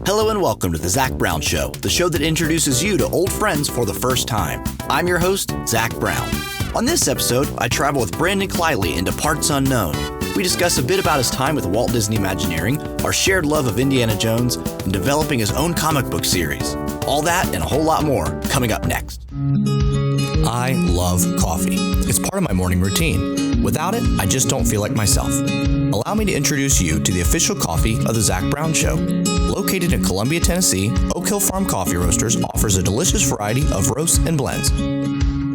Hello and welcome to the Zach Brown Show, the show that introduces you to old friends for the first time. I'm your host, Zach Brown. On this episode, I travel with Brandon Kleyla into parts unknown. We discuss a bit about his time with Walt Disney Imagineering, our shared love of Indiana Jones, and developing his own comic book series. All that and a whole lot more coming up next. I love coffee. It's part of my morning routine. Without it, I just don't feel like myself. Allow me to introduce you to the official coffee of the Zach Brown Show. Located in Columbia, Tennessee, Oak Hill Farm Coffee Roasters offers a delicious variety of roasts and blends.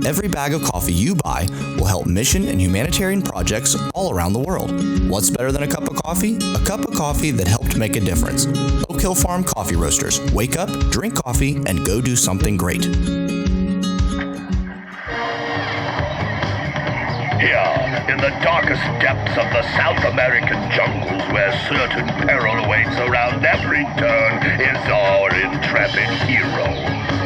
Every bag of coffee you buy will help mission and humanitarian projects all around the world. What's better than a cup of coffee? A cup of coffee that helped make a difference. Oak Hill Farm Coffee Roasters. Wake up, drink coffee, and go do something great. Here, in the darkest depths of the South American jungles where certain peril awaits around every turn is our intrepid hero.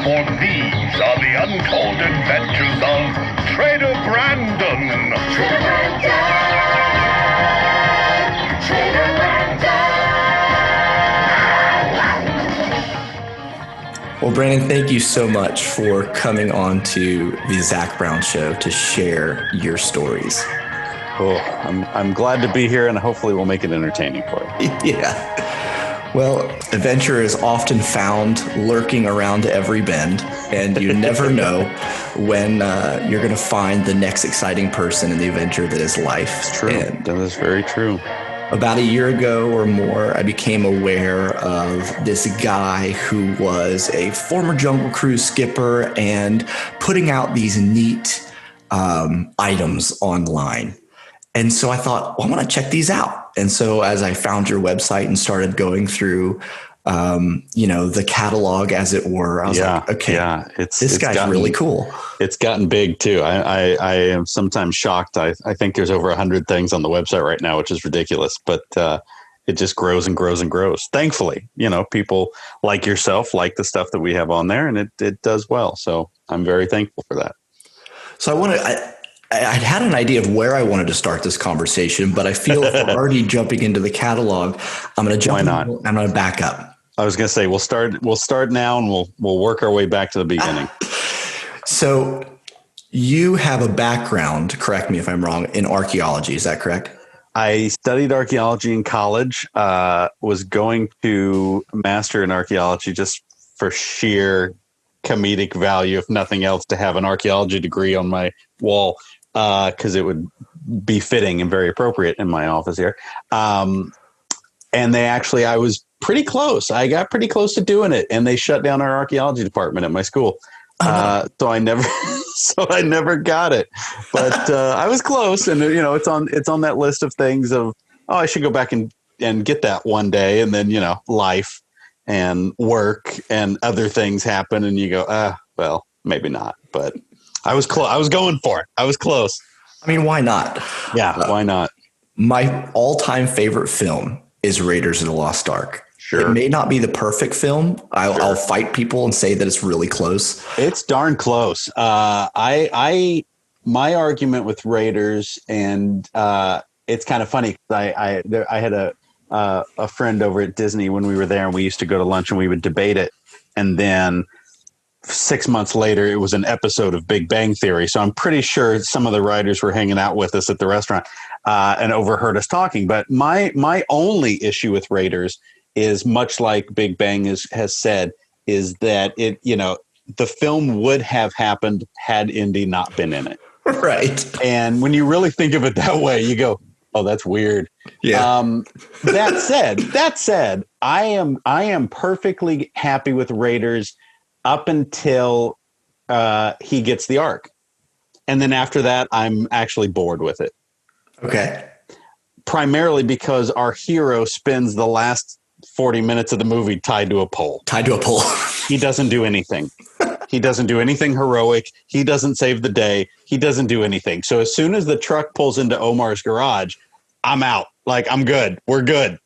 For these are the untold adventures of Trader Brandon. Trader Brandon! Trader Brandon! Well, Brandon, thank you so much for coming on to the Zach Brown Show to share your stories. Oh, I'm glad to be here, and hopefully we'll make it entertaining for you. Yeah. Well, adventure is often found lurking around every bend, and you never know when you're going to find the next exciting person in the adventure that is life. It's true. And that is very true. About a year ago or more, I became aware of this guy who was a former Jungle Cruise skipper and putting out these neat items online. And so I thought, well, I want to check these out. And so as I found your website and started going through, the catalog, as it were, I was like, okay, this guy's really cool. It's gotten big too. I am sometimes shocked. I think there's over 100 things on the website right now, which is ridiculous, but it just grows and grows and grows. Thankfully, people like yourself like the stuff that we have on there, and it does well. So I'm very thankful for that. So I'd had an idea of where I wanted to start this conversation, but I feel if we're already jumping into the catalog, I'm going to jump. Why not? I'm going to back up. I was going to say we'll start now, and we'll work our way back to the beginning. So you have a background, correct me if I'm wrong, in archaeology. Is that correct? I studied archaeology in college. Was going to master in archaeology just for sheer comedic value, if nothing else, to have an archaeology degree on my wall. Because it would be fitting and very appropriate in my office here. And I was pretty close. I got pretty close to doing it, and they shut down our archaeology department at my school. So I never got it, but I was close. And it's on that list of things of, I should go back and get that one day. And then, life and work and other things happen, and you go, well, maybe not, but I was close. I was going for it. I was close. I mean, why not? Yeah, why not? My all-time favorite film is Raiders of the Lost Ark. Sure. It may not be the perfect film. I'll fight people and say that it's really close. It's darn close. My argument with Raiders, and it's kind of funny. I had a friend over at Disney when we were there, and we used to go to lunch and we would debate it, and then 6 months later, it was an episode of Big Bang Theory. So I'm pretty sure some of the writers were hanging out with us at the restaurant and overheard us talking. But my only issue with Raiders is, much like Big Bang has said, is that the film would have happened had Indy not been in it. Right. And when you really think of it that way, you go, oh, that's weird. Yeah. That said, I am perfectly happy with Raiders up until he gets the Ark. And then after that, I'm actually bored with it. Okay. Primarily because our hero spends the last 40 minutes of the movie tied to a pole. He doesn't do anything. He doesn't do anything heroic. He doesn't save the day. He doesn't do anything. So as soon as the truck pulls into Omar's garage, I'm out. Like, I'm good. We're good.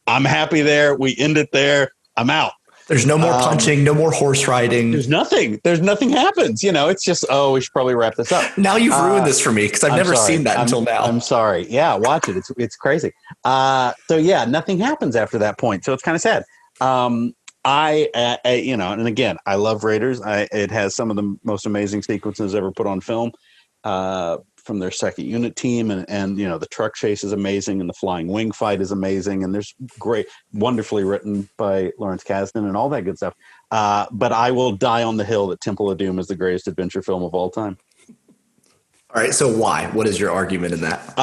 I'm happy there. We end it there. I'm out. There's no more punching, no more horse riding. There's nothing. Nothing happens. It's just, we should probably wrap this up. Now you've ruined this for me because I've never seen that until now. I'm sorry. Yeah, watch it. It's crazy. So yeah, nothing happens after that point. So it's kind of sad. And again, I love Raiders. It has some of the most amazing sequences ever put on film. From their second unit team, and the truck chase is amazing, and the flying wing fight is amazing, and there's wonderfully written by Lawrence Kasdan and all that good stuff. But I will die on the hill that Temple of Doom is the greatest adventure film of all time. All right, so why? What is your argument in that?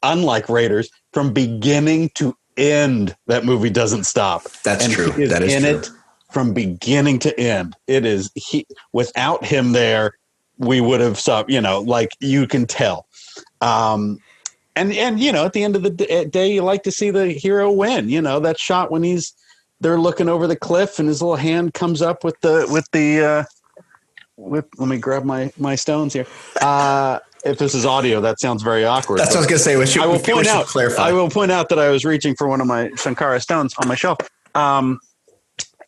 Unlike Raiders, from beginning to end, that movie doesn't stop. That's true. That is true. It from beginning to end. It is without him there, we would have stopped, like you can tell. And at the end of the day, you like to see the hero win, that shot when they're looking over the cliff and his little hand comes up with let me grab my stones here. If this is audio, that sounds very awkward. That's what I was going to say. I will point out that I was reaching for one of my Sankara stones on my shelf.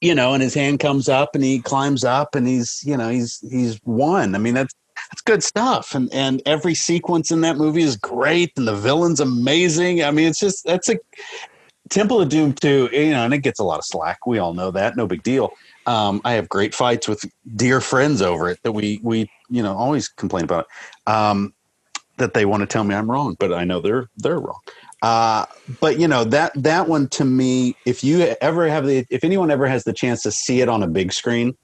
And his hand comes up and he climbs up and he's won. I mean, that's good stuff. And every sequence in that movie is great. And the villain's amazing. I mean, that's a Temple of Doom too, and it gets a lot of slack. We all know that. No big deal. I have great fights with dear friends over it that we always complain about, that they want to tell me I'm wrong, but I know they're wrong. But that one to me, if anyone ever has the chance to see it on a big screen,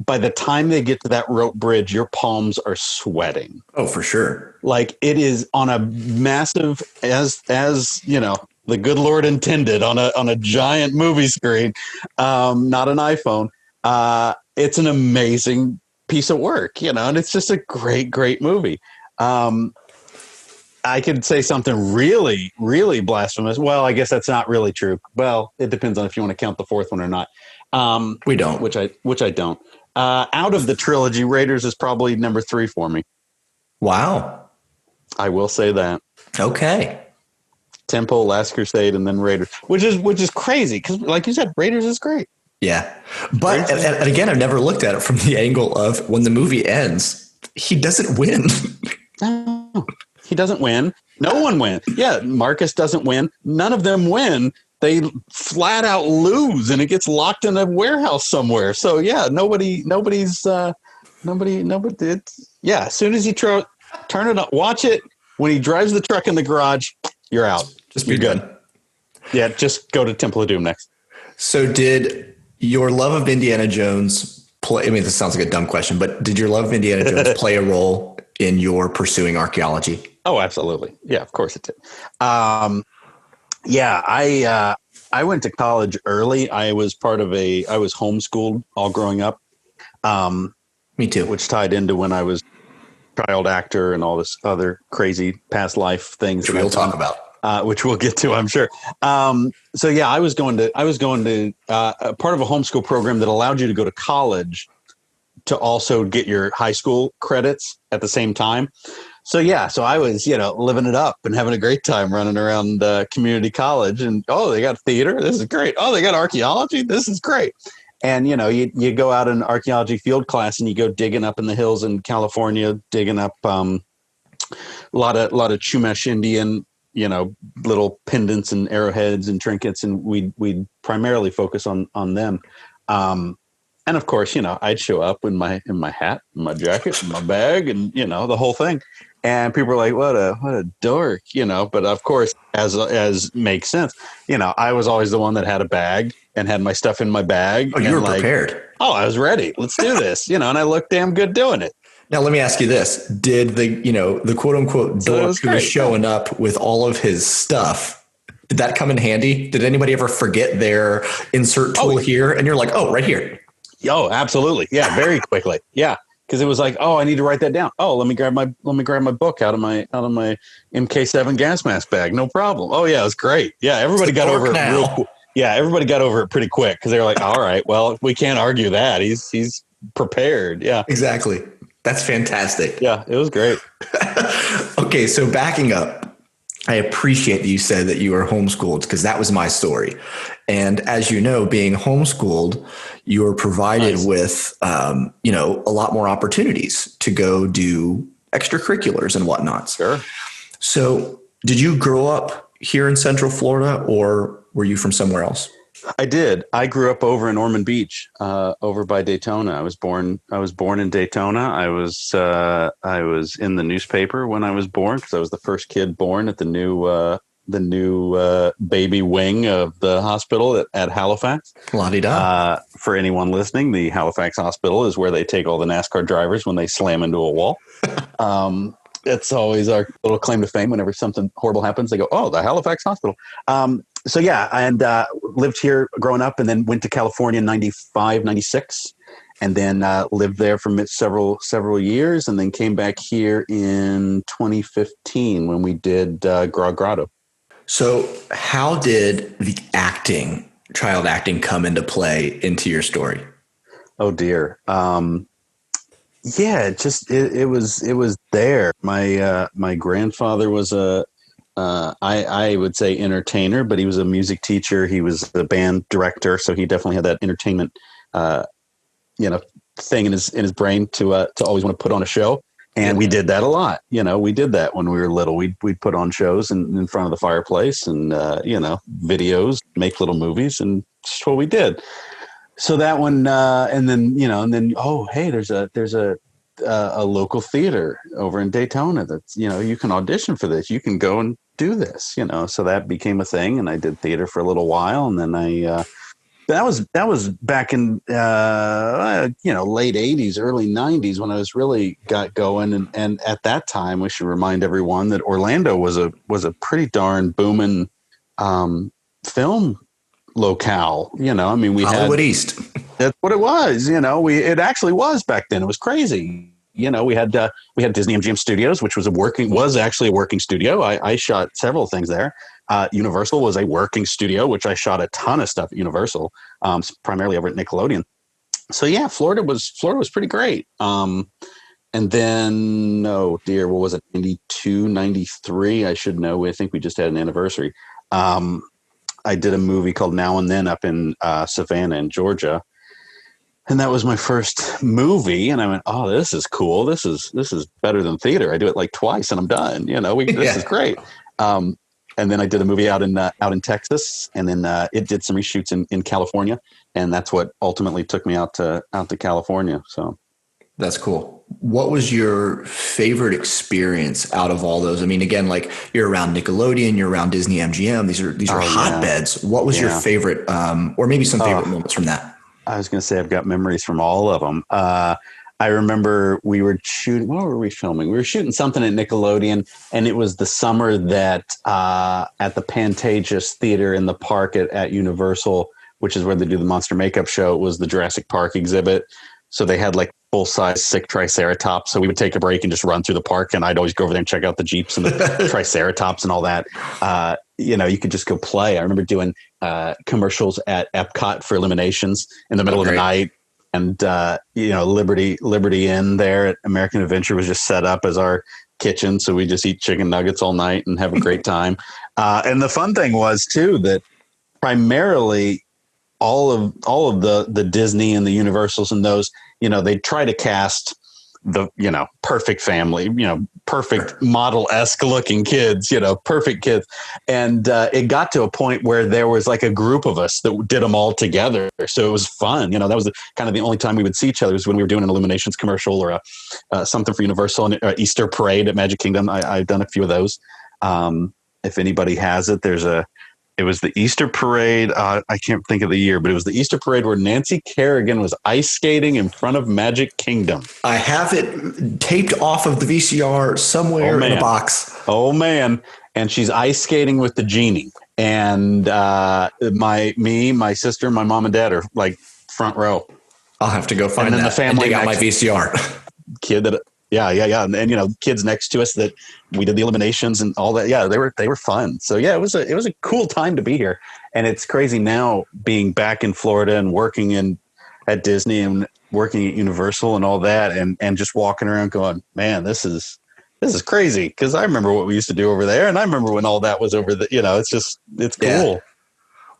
by the time they get to that rope bridge, your palms are sweating. Oh, for sure. Like it is on a massive, as the good Lord intended, on a giant movie screen, not an iPhone. It's an amazing piece of work, and it's just a great, great movie. I could say something really, really blasphemous. Well, I guess that's not really true. Well, it depends on if you want to count the fourth one or not. We don't. Which I don't. Out of the trilogy, Raiders is probably number 3 for me. Wow. I will say that. Okay. Temple, Last Crusade, and then Raiders, which is crazy because, like you said, Raiders is great. Yeah, but and again, I've never looked at it from the angle of when the movie ends, he doesn't win. No, he doesn't win. No one wins. Yeah, Marcus doesn't win. None of them win. They flat out lose, and it gets locked in a warehouse somewhere. So yeah, nobody. As soon as you turn it on, watch it. When he drives the truck in the garage, you're out. You're good. Yeah, just go to Temple of Doom next. So did your love of Indiana Jones play? I mean, this sounds like a dumb question, but did your love of Indiana Jones play a role in your pursuing archaeology? Oh, absolutely. Yeah, of course it did. I went to college early. I was homeschooled all growing up. Me too. Which tied into when I was child actor and all this other crazy past life things which we'll talk about. Which we'll get to, I'm sure. I was going to part of a homeschool program that allowed you to go to college to also get your high school credits at the same time. So I was, living it up and having a great time running around community college and, they got theater. This is great. Oh, they got archaeology. This is great. And, you go out in archaeology field class and you go digging up in the hills in California, digging up a lot of Chumash Indian, little pendants and arrowheads and trinkets. And we'd primarily focus on them. And of course, I'd show up in my hat, my jacket, my bag, and, the whole thing. And people were like, what a dork, but of course, as makes sense, I was always the one that had a bag and had my stuff in my bag. Oh, you were prepared. Oh, I was ready. Let's do this, and I looked damn good doing it. Now, let me ask you this. Did the quote unquote dork who was showing up with all of his stuff, did that come in handy? Did anybody ever forget their insert tool here? And you're like, oh, right here. Oh, absolutely. Yeah. Very quickly. Yeah. Cause it was like, oh, I need to write that down. Oh, let me grab my book out of my MK7 gas mask bag. No problem. Oh yeah. It was great. Yeah. Everybody got over it real quick. Yeah. Everybody got over it pretty quick. Cause they were like, all right, well, we can't argue that he's prepared. Yeah, exactly. That's fantastic. Yeah. It was great. Okay. So backing up, I appreciate that you said that you were homeschooled, because that was my story. And as you know, being homeschooled, you are provided with, a lot more opportunities to go do extracurriculars and whatnot. Sure. So did you grow up here in Central Florida, or were you from somewhere else? I did. I grew up over in Ormond Beach, over by Daytona. I was born in Daytona. I was in the newspaper when I was born, because I was the first kid born at the new baby wing of the hospital at Halifax. La-di-da. For anyone listening, the Halifax Hospital is where they take all the NASCAR drivers when they slam into a wall. It's always our little claim to fame. Whenever something horrible happens, they go, "Oh, the Halifax Hospital." So yeah, and lived here growing up, and then went to California in 95, 96, and then lived there for several years, and then came back here in 2015 when we did Grog Grotto. So how did the child acting come into play into your story? Oh dear. Yeah, it was there. My grandfather was I would say entertainer, but he was a music teacher. He was a band director, so he definitely had that entertainment, thing in his brain to always want to put on a show. And we did that a lot. We did that when we were little. We'd put on shows in front of the fireplace and videos, make little movies, and that's what we did. So that one, and then oh hey, there's a local theater over in Daytona that's you can audition for this. You can go and do this. So that became a thing, and I did theater for a little while, and then that was back in late 80s, early 90s when I was really got going, and at that time we should remind everyone that Orlando was a pretty darn booming film locale. We Hollywood East. That's what it was. It actually was back then. It was crazy. We had Disney MGM Studios, which was actually a working studio. I shot several things there. Universal was a working studio, which I shot a ton of stuff at Universal, primarily over at Nickelodeon. So yeah, Florida was pretty great. And then, oh dear, what was it? 92, 93. I should know. I think we just had an anniversary. I did a movie called Now and Then up in Savannah in Georgia. And that was my first movie. And I went, oh, this is cool. This is better than theater. I do it like twice and I'm done. This is great. And then I did a movie out in Texas, and then it did some reshoots in California. And that's what ultimately took me out to California. So that's cool. What was your favorite experience out of all those? I mean, again, like you're around Nickelodeon, you're around Disney MGM. These are hotbeds. What was your favorite, or maybe some favorite moments from that? I was going to say I've got memories from all of them. I remember we were shooting. What were we filming? We were shooting something at Nickelodeon, and it was the summer that at the Pantages Theater in the park at Universal, which is where they do the monster makeup show. It was the Jurassic Park exhibit. So they had like full-size sick Triceratops. So we would take a break and just run through the park, and I'd always go over there and check out the Jeeps and the Triceratops and all that. You could just go play. I remember doing commercials at Epcot for Illuminations in the middle of the night. And, Liberty Inn there at American Adventure was just set up as our kitchen. So we just eat chicken nuggets all night and have a great time. And the fun thing was too, that primarily all of the Disney and the Universals and those, they try to cast the, perfect family, perfect model-esque looking kids, perfect kids. And it got to a point where there was like a group of us that did them all together. So it was fun. That was kind of the only time we would see each other was when we were doing an Illuminations commercial or something for Universal, and Easter Parade at Magic Kingdom. I've done a few of those. If anybody has it, it was the Easter Parade. I can't think of the year, but it was the Easter Parade where Nancy Kerrigan was ice skating in front of Magic Kingdom. I have it taped off of the VCR somewhere in a box. Oh, man. And she's ice skating with the genie. And my sister, my mom and dad are like front row. I'll have to go find that. The family and dig out my VCR. Kid that... Yeah. And, kids next to us that we did the Illuminations and all that. Yeah, they were fun. So yeah, it was a cool time to be here. And it's crazy now being back in Florida and working at Disney and working at Universal and all that. And just walking around going, man, this is this is crazy because I remember what we used to do over there, and I remember when all that was over the, it's cool. Yeah.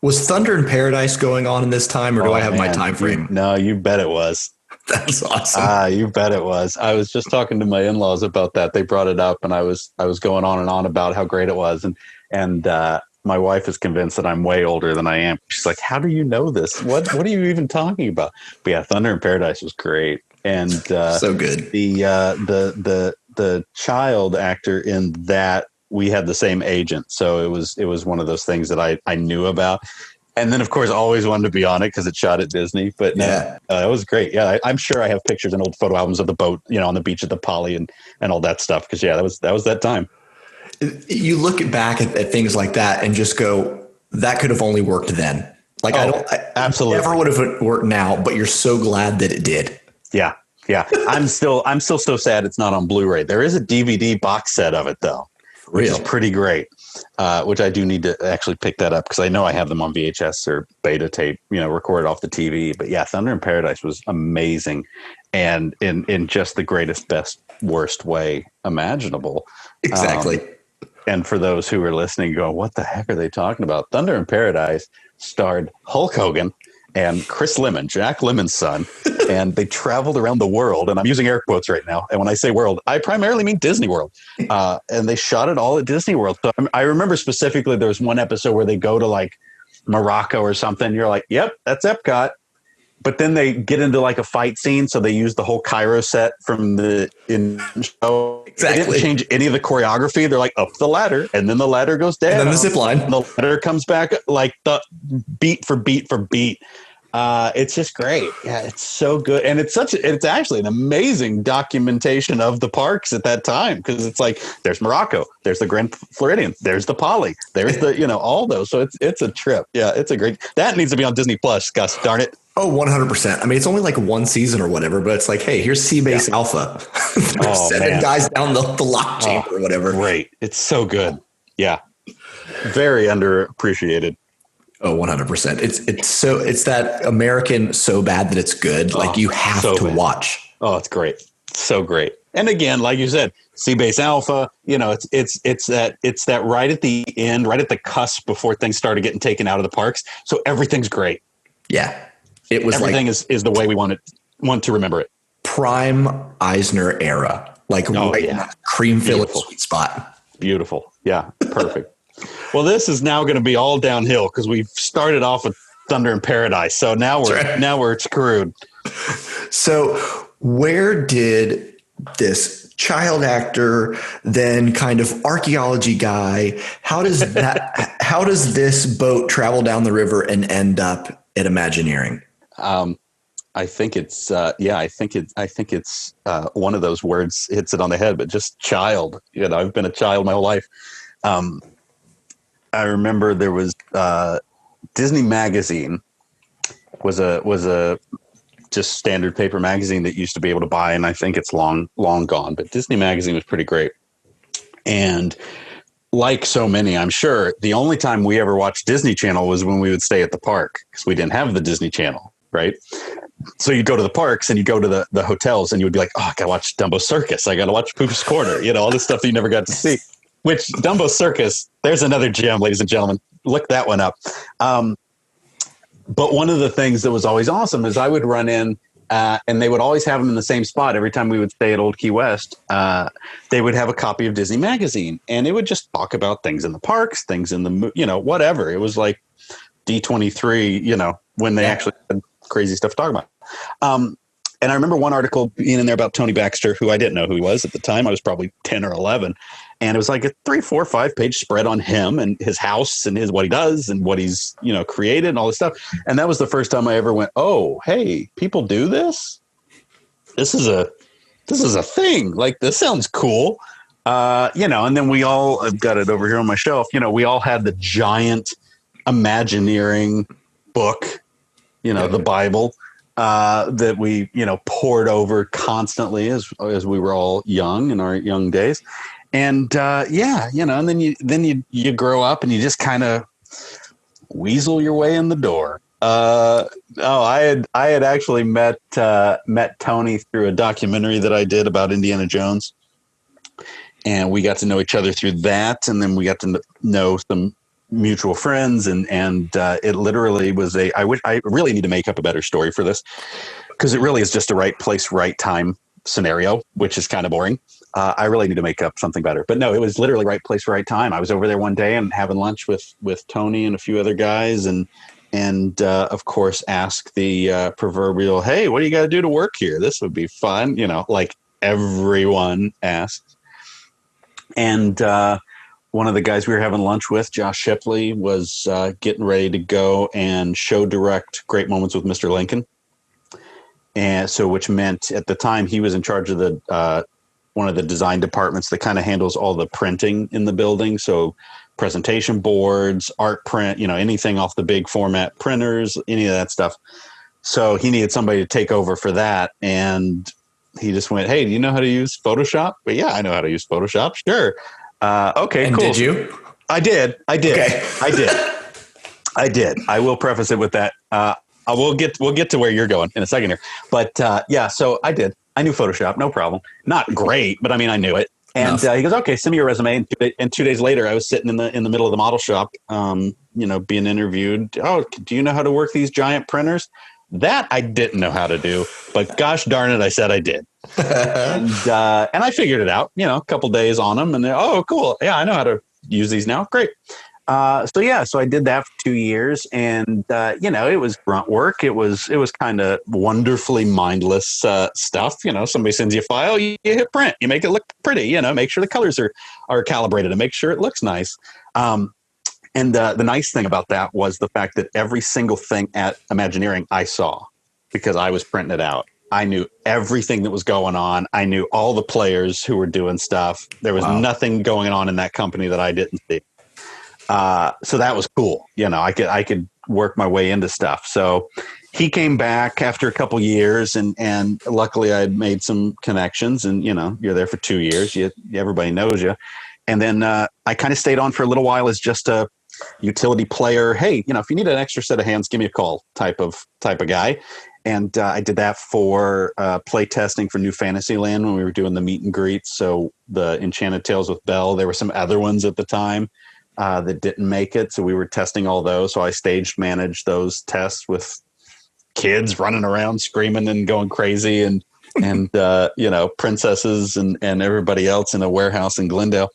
Was Thunder in Paradise going on in this time, or do I have my time frame? No, you bet it was. That's awesome. You bet it was. I was just talking to my in-laws about that. They brought it up, and I was going on and on about how great it was, and my wife is convinced that I'm way older than I am. She's like, "How do you know this? What are you even talking about?" But yeah, Thunder in Paradise was great, and so good. The child actor in that, we had the same agent, so it was one of those things that I knew about. And then, of course, always wanted to be on it because it shot at Disney. But yeah, it was great. Yeah, I'm sure I have pictures and old photo albums of the boat, on the beach at the Poly and all that stuff. Because that was that time. You look back at things like that and just go, that could have only worked then. Like absolutely never would have worked now. But you're so glad that it did. Yeah. I'm still so sad it's not on Blu-ray. There is a DVD box set of it though, which is pretty great. Which I do need to actually pick that up because I know I have them on VHS or beta tape, recorded off the TV. But yeah, Thunder in Paradise was amazing, and in just the greatest, best, worst way imaginable. Exactly. And for those who are listening, going, "What the heck are they talking about?" Thunder in Paradise starred Hulk Hogan and Chris Lemmon, Jack Lemmon's son, and they traveled around the world. And I'm using air quotes right now. And when I say world, I primarily mean Disney World. And they shot it all at Disney World. So I remember specifically there was one episode where they go to like Morocco or something. You're like, yep, that's Epcot. But then they get into like a fight scene. So they use the whole Cairo set from the show. Exactly. They didn't change any of the choreography. They're like up the ladder, and then the ladder goes down. And then the zip line. And the ladder comes back like the beat for beat for beat. It's just great. Yeah, it's so good. And it's actually an amazing documentation of the parks at that time. Because it's like, there's Morocco, there's the Grand Floridian, there's the Poly, there's the, all those. So it's a trip. Yeah, it's a great, that needs to be on Disney Plus, Gus, darn it. Oh, 100%. I mean, it's only like one season or whatever, but it's like, hey, here's Seabase Alpha. Sending guys down the lock chamber or whatever. Great. It's so good. Yeah. Very underappreciated. Oh, 100%. It's that American so bad that it's good. Like you have to watch. Oh, it's great. So great. And again, like you said, Seabase Alpha, it's that right at the end, right at the cusp before things started getting taken out of the parks. So everything's great. Yeah. It was everything is the way we want to remember it. Prime Eisner era. Like cream filling sweet spot. Beautiful. Yeah. Perfect. Well, this is now going to be all downhill because we've started off with Thunder in Paradise. So now we're screwed. So where did this child actor, then kind of archaeology guy, how does this boat travel down the river and end up at Imagineering? I think it's one of those words hits it on the head, but just child. I've been a child my whole life. I remember there was Disney Magazine was a just standard paper magazine that you used to be able to buy, and I think it's long gone. But Disney Magazine was pretty great, and like so many, I'm sure the only time we ever watched Disney Channel was when we would stay at the park because we didn't have the Disney Channel, right? So you'd go to the parks and you go to the hotels and you would be like, oh, I got to watch Dumbo Circus. I got to watch Poop's Corner, all this stuff that you never got to see. Which Dumbo Circus, there's another gem, ladies and gentlemen. Look that one up. But one of the things that was always awesome is I would run in and they would always have them in the same spot. Every time we would stay at Old Key West, they would have a copy of Disney Magazine and it would just talk about things in the parks, things in the, whatever. It was like D23, when they actually had crazy stuff to talk about. And I remember one article being in there about Tony Baxter, who I didn't know who he was at the time. I was probably 10 or 11. And it was like a 3, 4, 5 page spread on him and his house and what he does and what he's, created and all this stuff. And that was the first time I ever went, oh, hey, people do this. This is a thing. Like, this sounds cool. And then we all, I've got it over here on my shelf. We all had the giant Imagineering book, the Bible. That we, poured over constantly as we were all young in our young days. And, and then you grow up and you just kind of weasel your way in the door. I had actually met Tony through a documentary that I did about Indiana Jones. and we got to know each other through that. And then we got to know some mutual friends, and it literally was I really need to make up a better story for this, because it really is just a right place, right time scenario, which is kind of boring. I really need to make up something better, but no, it was literally right place, right time. I was over there one day and having lunch with Tony and a few other guys, and of course ask the proverbial, hey, what do you got to do to work here? This would be fun. Like everyone asks. And one of the guys we were having lunch with, Josh Shipley, was getting ready to go and show direct Great Moments with Mr. Lincoln. And so, which meant at the time he was in charge of the one of the design departments that kind of handles all the printing in the building. So presentation boards, art print, anything off the big format printers, any of that stuff. So he needed somebody to take over for that. And he just went, hey, do you know how to use Photoshop? But yeah, I know how to use Photoshop. Sure. Okay, and cool. Did you? I did. Okay. I did. I will preface it with that. We'll get to where you're going in a second here. But yeah, so I did. I knew Photoshop, no problem. Not great, but I mean, I knew it. And he goes, okay, send me your resume. And 2 days later, I was sitting in the middle of the model shop, being interviewed. Oh, do you know how to work these giant printers? That I didn't know how to do, but gosh darn it, I said I did. And I figured it out, a couple days on them, and oh, cool. Yeah, I know how to use these now. Great. So I did that for 2 years, and it was grunt work. It was kind of wonderfully mindless stuff. Somebody sends you a file, you hit print, you make it look pretty. Make sure the colors are calibrated, and make sure it looks nice. And the nice thing about that was the fact that every single thing at Imagineering I saw, because I was printing it out. I knew everything that was going on. I knew all the players who were doing stuff. There was nothing going on in that company that I didn't see. So that was cool. I could work my way into stuff. So he came back after a couple years, and luckily I had made some connections, and you're there for 2 years. Everybody knows you. And then I kind of stayed on for a little while as just a utility player. Hey, if you need an extra set of hands, give me a call type of guy. And I did that for play testing for New Fantasyland when we were doing the meet and greets. So the Enchanted Tales with Belle, there were some other ones at the time that didn't make it. So we were testing all those. So I staged managed those tests with kids running around screaming and going crazy, and princesses and everybody else in a warehouse in Glendale.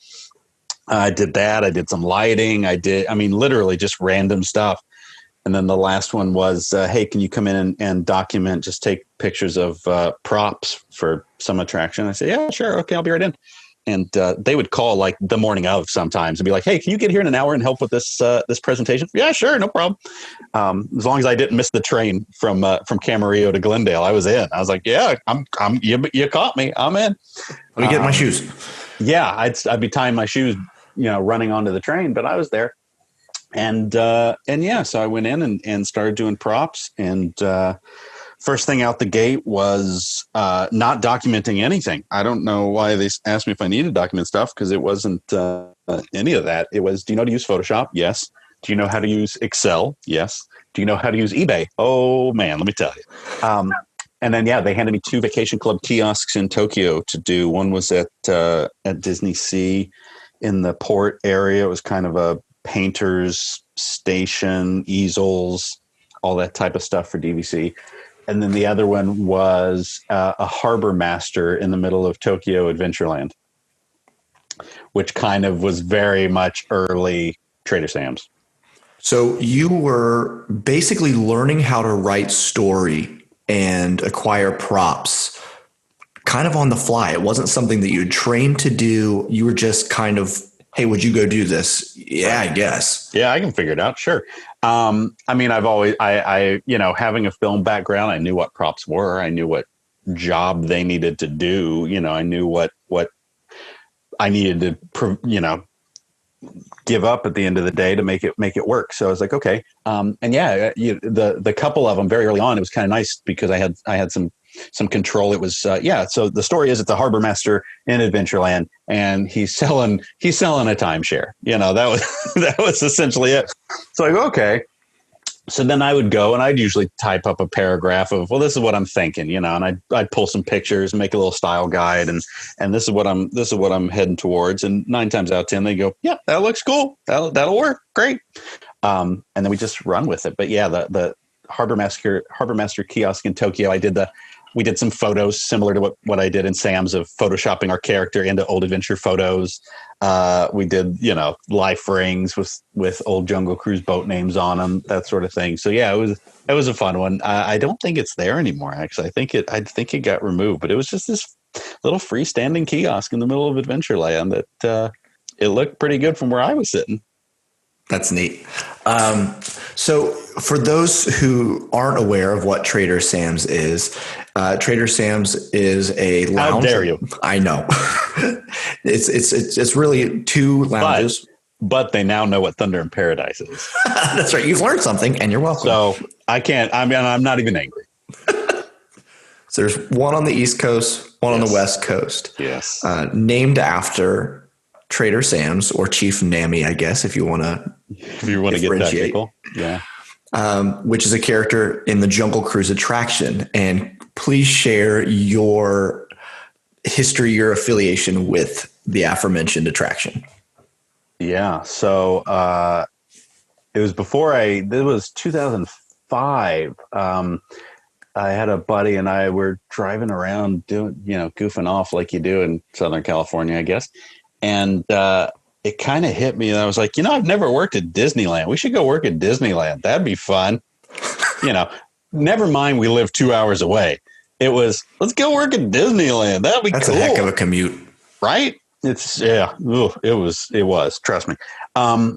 I did that. I did some lighting. Literally just random stuff. And then the last one was, hey, can you come in and document, just take pictures of props for some attraction? I said, yeah, sure. Okay, I'll be right in. And they would call like the morning of sometimes and be like, hey, can you get here in an hour and help with this presentation? Yeah, sure. No problem. As long as I didn't miss the train from Camarillo to Glendale, I was in. I was like, yeah, you caught me. I'm in. Let me get my shoes. Yeah, I'd be tying my shoes, running onto the train, but I was there. And yeah, so I went in and started doing props. And first thing out the gate was not documenting anything. I don't know why they asked me if I needed to document stuff, because it wasn't any of that. It was, do you know how to use Photoshop? Yes. Do you know how to use Excel? Yes. Do you know how to use eBay? Oh, man, let me tell you. And then, yeah, they handed me 2 Vacation Club kiosks in Tokyo to do. One was at Disney Sea in the port area. It was kind of a painter's station, easels, all that type of stuff for DVC. And then the other one was a harbor master in the middle of Tokyo Adventureland, which kind of was very much early Trader Sam's. So you were basically learning how to write story and acquire props kind of on the fly. It wasn't something that you had trained to do. You were just kind of, hey, would you go do this? Yeah, I guess. Yeah, I can figure it out. Sure. I've always, having a film background, I knew what props were. I knew what job they needed to do. I knew what I needed to, give up at the end of the day to make it work. So I was like, okay. The couple of them very early on, it was kind of nice because I had some control. It was, so the story is it's a harbor master in Adventureland, and he's selling a timeshare. That was essentially it. So I go, okay. So then I would go and I'd usually type up a paragraph of, well, this is what I'm thinking, and I'd pull some pictures and make a little style guide. And this is what I'm heading towards. And 9 times out of 10, they go, yeah, that looks cool. That'll work. Great. And then we just run with it. But yeah, the Harbor Master kiosk in Tokyo, we did some photos similar to what I did in Sam's of photoshopping our character into old adventure photos. We did, life rings with old Jungle Cruise boat names on them, that sort of thing. So yeah, it was a fun one. I don't think it's there anymore. Actually, I think it got removed, but it was just this little freestanding kiosk in the middle of Adventureland that it looked pretty good from where I was sitting. That's neat. So for those who aren't aware of what Trader Sam's is, Trader Sam's is a lounge. How dare you? I know. It's really 2 lounges. But they now know what Thunder in Paradise is. That's right. You've learned something and you're welcome. So I'm not even angry. So there's one on the East Coast, one on the West Coast. Yes. Named after Trader Sam's or Chief Nami, I guess, if you want to get technical. Yeah. Which is a character in the Jungle Cruise attraction. And please share your history, your affiliation with the aforementioned attraction. Yeah. So it was it was 2005. I had a buddy and I were driving around doing, goofing off like you do in Southern California, I guess. And it kind of hit me. And I was like, I've never worked at Disneyland. We should go work at Disneyland. That'd be fun. Never mind. We live 2 hours away. It was, let's go work at Disneyland. That'd be That's cool. That's a heck of a commute. Right? It's, yeah. Ooh, it was, trust me. I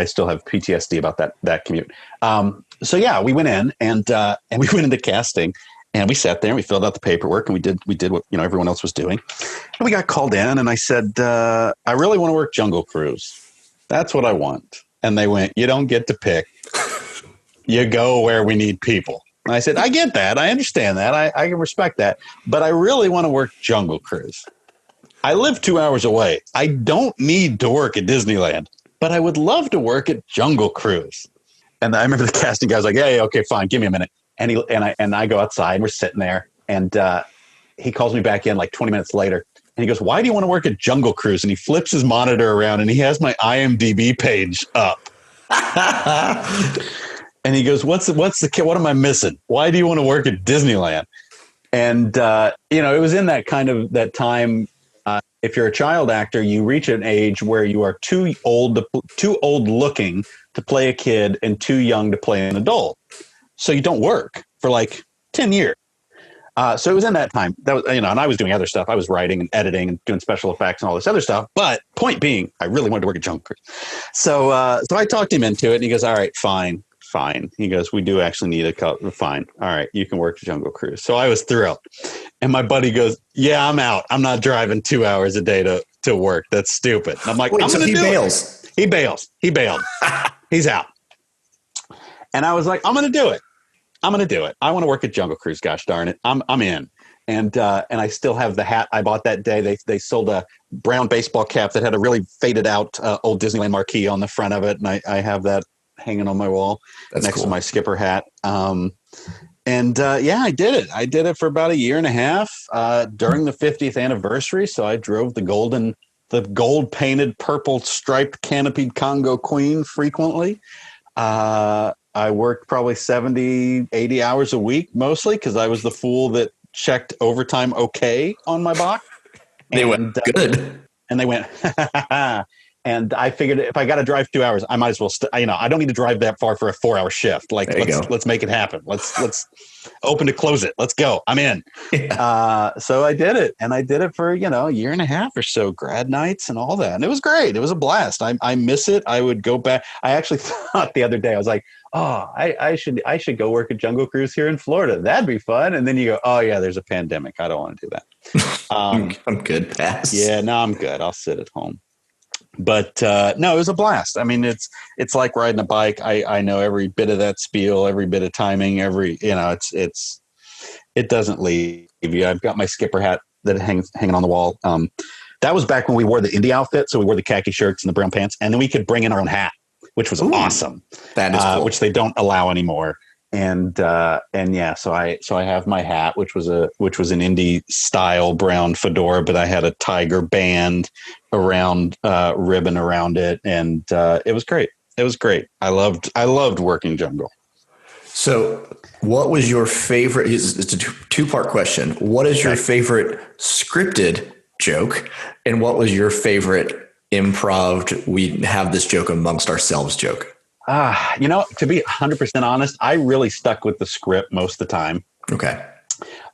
still have PTSD about that commute. So yeah, we went in and we went into casting. And we sat there and we filled out the paperwork and we did what everyone else was doing. And we got called in and I said, I really want to work Jungle Cruise. That's what I want. And they went, you don't get to pick. You go where we need people. And I said, I get that. I understand that. I can respect that. But I really want to work Jungle Cruise. I live 2 hours away. I don't need to work at Disneyland, but I would love to work at Jungle Cruise. And I remember the casting guy was like, hey, okay, fine. Give me a minute. And I go outside and we're sitting there and he calls me back in like 20 minutes later and he goes, why do you want to work at Jungle Cruise? And he flips his monitor around and he has my IMDb page up. And he goes, what am I missing? Why do you want to work at Disneyland? And, it was in that kind of that time. If you're a child actor, you reach an age where you are too old looking to play a kid and too young to play an adult. So you don't work for like 10 years. So it was in that time that was, and I was doing other stuff. I was writing and editing and doing special effects and all this other stuff. But point being, I really wanted to work at Jungle Cruise. So I talked him into it and he goes, all right, fine. He goes, we do actually need fine. All right. You can work at Jungle Cruise. So I was thrilled. And my buddy goes, yeah, I'm out. I'm not driving 2 hours a day to work. That's stupid. And I'm like, wait, I'm so going to do bails. It. He bails. He bailed. He's out. And I was like, I'm going to do it. I want to work at Jungle Cruise. Gosh darn it. I'm in. And I still have the hat I bought that day. They sold a brown baseball cap that had a really faded out old Disneyland marquee on the front of it. And I have that hanging on my wall. That's next cool. To my skipper hat. I did it. I did it for about a year and a half during the 50th anniversary. So I drove the gold painted purple striped canopied Congo Queen frequently. I worked probably 70, 80 hours a week, mostly because I was the fool that checked overtime okay on my box. They went good. And they went, and I figured if I got to drive 2 hours, I might as well, I don't need to drive that far for a 4-hour shift. Like, let's make it happen. Let's open to close it. Let's go. I'm in. Yeah. So I did it. And I did it for, a year and a half or so, grad nights and all that. And it was great. It was a blast. I miss it. I would go back. I actually thought the other day, I was like, oh, I should go work at Jungle Cruise here in Florida. That'd be fun. And then you go, oh yeah, there's a pandemic. I don't want to do that. I'm good. Pass. Yeah, no, I'm good. I'll sit at home. But no, it was a blast. I mean, it's like riding a bike. I know every bit of that spiel, every bit of timing, it doesn't leave you. I've got my skipper hat that hanging on the wall. That was back when we wore the indie outfit. So we wore the khaki shirts and the brown pants, and then we could bring in our own hat. which was awesome. That is cool. Which they don't allow anymore. And yeah, so I have my hat, which was an indie style brown fedora, but I had a tiger band around ribbon around it, and it was great. It was great. I loved working jungle. So, what was your favorite? It's a two-part question. What is your favorite scripted joke, and what was your favorite improv? We have this joke amongst ourselves joke. To be 100% honest, I really stuck with the script most of the time. Okay.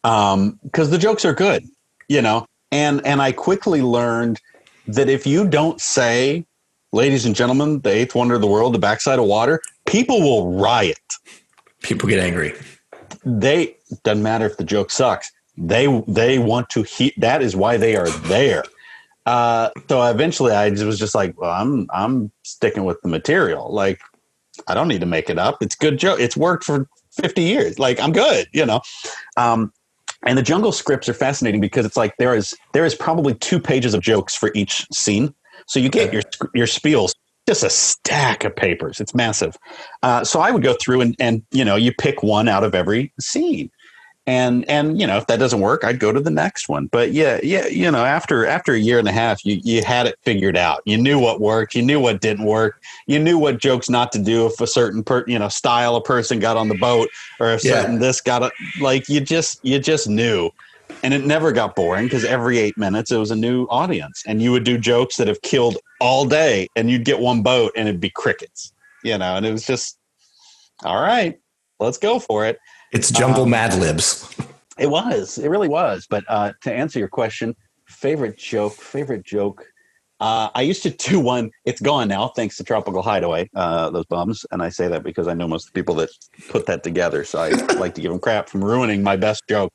Because the jokes are good, and I quickly learned that if you don't say, ladies and gentlemen, the eighth wonder of the world, the backside of water, people will riot. People get angry. Doesn't matter if the joke sucks. They want to hear. That is why they are there. So eventually I was just like, well, I'm sticking with the material. Like, I don't need to make it up. It's good joke. It's worked for 50 years. Like, I'm good, And the jungle scripts are fascinating because it's like there is probably 2 pages of jokes for each scene. So you get your spiels, just a stack of papers. It's massive. So I would go through and you pick one out of every scene. And if that doesn't work, I'd go to the next one. But after a year and a half, you had it figured out. You knew what worked. You knew what didn't work. You knew what jokes not to do if a certain style of person got on the boat, or if certain this got you just knew. And it never got boring because every 8 minutes it was a new audience, and you would do jokes that have killed all day, and you'd get one boat and it'd be crickets, and it was just, all right, let's go for it. It's jungle Mad Libs. It really was. But to answer your question, favorite joke. I used to do one. It's gone now, thanks to Tropical Hideaway, those bums. And I say that because I know most of the people that put that together. So I like to give them crap from ruining my best joke.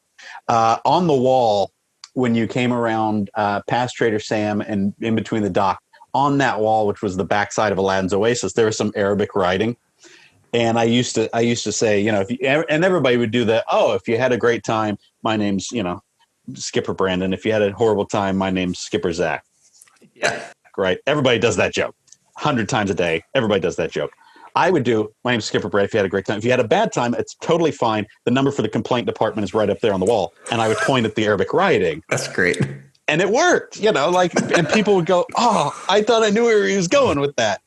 On the wall, when you came around past Trader Sam and in between the dock, on that wall, which was the backside of Aladdin's Oasis, there was some Arabic writing. And I used to say, and everybody would do that. Oh, if you had a great time, my name's, Skipper Brandon. If you had a horrible time, my name's Skipper Zach. Yeah. Right. Everybody does that joke 100 times a day. Everybody does that joke. I would do, my name's Skipper Brandon. If you had a great time, if you had a bad time, it's totally fine. The number for the complaint department is right up there on the wall. And I would point at the Arabic writing. That's great. And it worked, and people would go, oh, I thought I knew where he was going with that,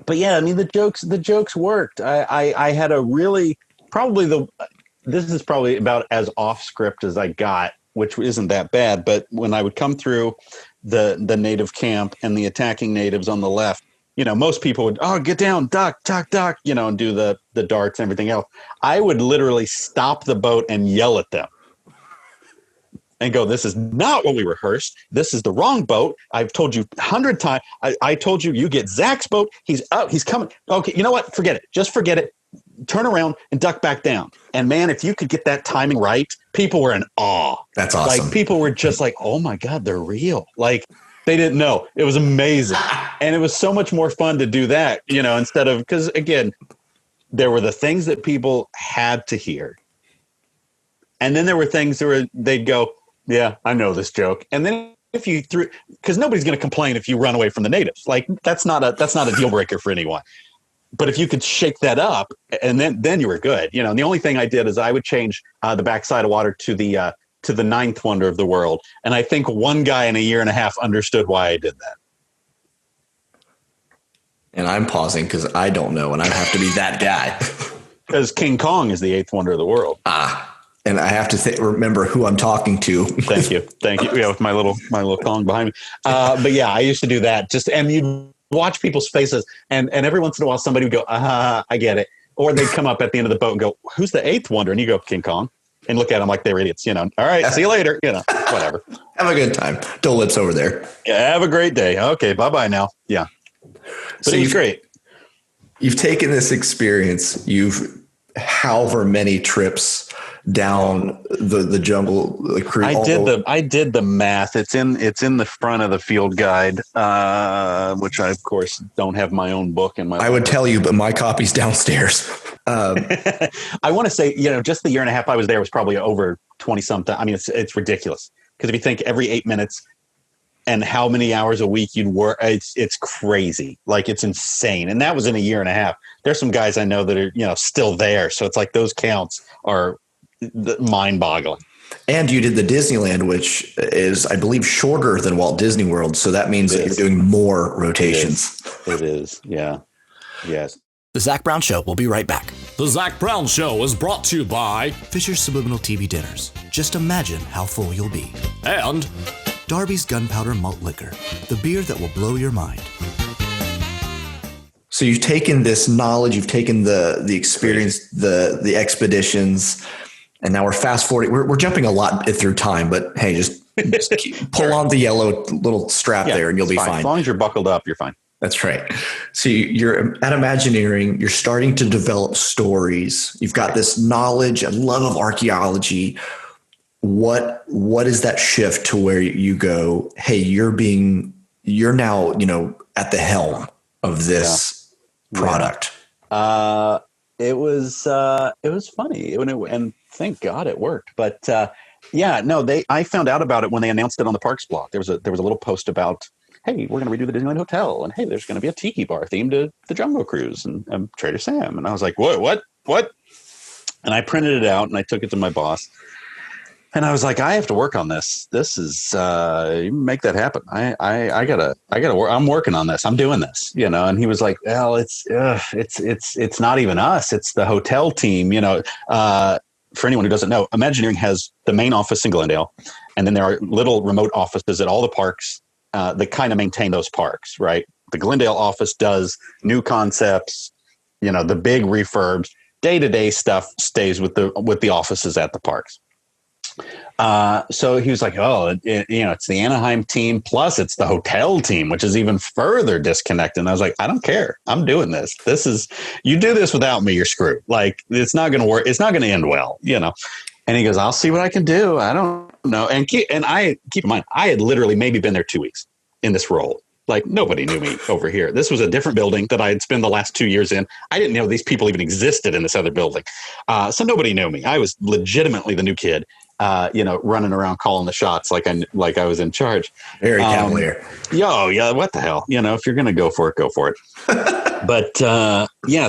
But yeah, I mean, the jokes worked. I had a really, this is probably about as off script as I got, which isn't that bad. But when I would come through the native camp and the attacking natives on the left, most people would, oh, get down, duck, and do the darts and everything else. I would literally stop the boat and yell at them. And go, this is not what we rehearsed. This is the wrong boat. I've told you 100 times. I told you get Zach's boat. He's up. He's coming. Okay, you know what? Forget it. Just forget it. Turn around and duck back down. And man, if you could get that timing right, people were in awe. That's awesome. Like, people were just like, oh my God, they're real. Like, they didn't know. It was amazing. And it was so much more fun to do that, instead of, because again, there were the things that people had to hear. And then there were things they'd go, yeah, I know this joke. And then if you because nobody's going to complain if you run away from the natives. Like, that's not a deal breaker for anyone. But if you could shake that up, and then you were good. And the only thing I did is I would change the backside of water to the ninth wonder of the world. And I think one guy in a year and a half understood why I did that. And I'm pausing because I don't know, and I have to be that guy. Because King Kong is the eighth wonder of the world. And I have to remember who I'm talking to. Thank you. Yeah, with my little Kong behind me. But yeah, I used to do that. And you'd watch people's faces, and every once in a while somebody would go, I get it. Or they'd come up at the end of the boat and go, who's the eighth wonder? And you go, King Kong. And look at them like they're idiots. All right, see you later. Whatever. Have a good time. Dole's over there. Yeah, have a great day. Okay, bye-bye now. Yeah. But it was great. You've taken this experience. You've however many trips down the jungle cruise. I did the math. It's in the front of the field guide, which I of course don't have my own book in my. I would tell you, but my copy's downstairs. I want to say, just the year and a half I was there was probably over 20 something. I mean, it's ridiculous because if you think every 8 minutes, and how many hours a week you'd work. It's crazy. Like, it's insane. And that was in a year and a half. There's some guys I know that are, still there. So it's like those counts are mind boggling. And you did the Disneyland, which is, I believe, shorter than Walt Disney World. So that means that you're doing more rotations. It is. Yeah. Yes. The Zach Brown Show will be right back. The Zach Brown Show is brought to you by Fisher's Subliminal TV Dinners. Just imagine how full you'll be. and Darby's Gunpowder Malt Liquor, the beer that will blow your mind. So you've taken this knowledge, you've taken the experience, the expeditions, and now we're fast forwarding. We're jumping a lot through time, but hey, just pull on the yellow little strap there, and you'll be fine. As long as you're buckled up, you're fine. That's right. So you're at Imagineering, you're starting to develop stories. You've got this knowledge and love of archaeology. What is that shift to where you go, hey, you're now, at the helm of this product? It was funny, and thank God it worked. But I found out about it when they announced it on the Parks blog. There was a little post about, hey, we're going to redo the Disneyland Hotel, and hey, there's going to be a tiki bar themed to the Jungle Cruise and Trader Sam. And I was like, what? And I printed it out and I took it to my boss. And I was like, I have to work on this. This is make that happen. I gotta work. I'm working on this. I'm doing this, And he was like, well, it's not even us. It's the hotel team, For anyone who doesn't know, Imagineering has the main office in Glendale, and then there are little remote offices at all the parks that kind of maintain those parks, right? The Glendale office does new concepts, the big refurbs. Day-to-day stuff stays with the offices at the parks. So he was like, it's the Anaheim team plus it's the hotel team, which is even further disconnected. And I was like, I don't care. I'm doing this. You do this without me, you're screwed. Like, it's not going to work. It's not going to end well, And he goes, I'll see what I can do. I don't know. And keep in mind, I had literally maybe been there 2 weeks in this role. Like, nobody knew me over here. This was a different building that I had spent the last 2 years in. I didn't know these people even existed in this other building. So nobody knew me. I was legitimately the new kid, running around calling the shots like I was in charge. Very cavalier. Yeah. What the hell? If you're going to go for it, go for it. But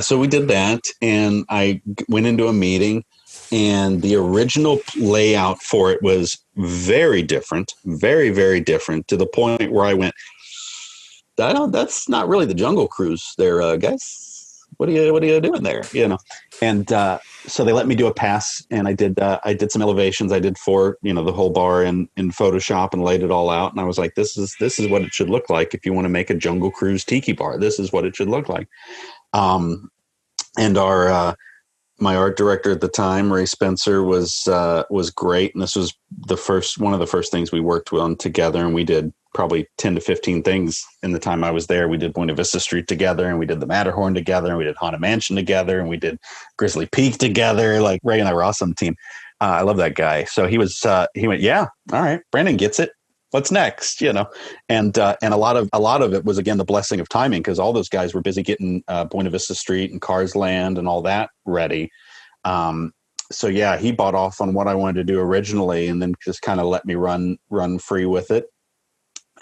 so we did that, and I went into a meeting, and the original layout for it was very different, very, very different, to the point where I went, that's not really the Jungle Cruise there, guys. What are you doing there? And so they let me do a pass, and I did some elevations. I did the whole bar in Photoshop and laid it all out. And I was like, this is what it should look like if you want to make a Jungle Cruise tiki bar. This is what it should look like. And my art director at the time, Ray Spencer, was great. And this was one of the first things we worked on together. And we did probably 10 to 15 things in the time I was there. We did Buena Vista Street together, and we did the Matterhorn together, and we did Haunted Mansion together, and we did Grizzly Peak together. Like, Ray and I were awesome team. I love that guy. So he went, yeah, all right, Brandon gets it. What's next? And a lot of it was, again, the blessing of timing, because all those guys were busy getting Buena Vista Street and Cars Land and all that ready. So yeah, he bought off on what I wanted to do originally, and then just kind of let me run free with it.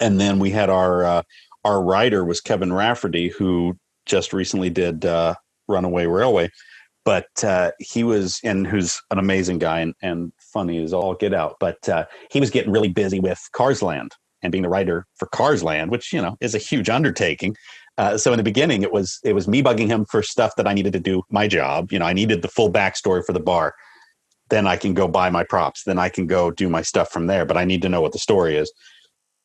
And then we had our writer was Kevin Rafferty, who just recently did Runaway Railway, but who's an amazing guy and funny as all get out. But he was getting really busy with Cars Land and being the writer for Cars Land, which is a huge undertaking. So in the beginning, it was me bugging him for stuff that I needed to do my job. I needed the full backstory for the bar. Then I can go buy my props. Then I can go do my stuff from there. But I need to know what the story is.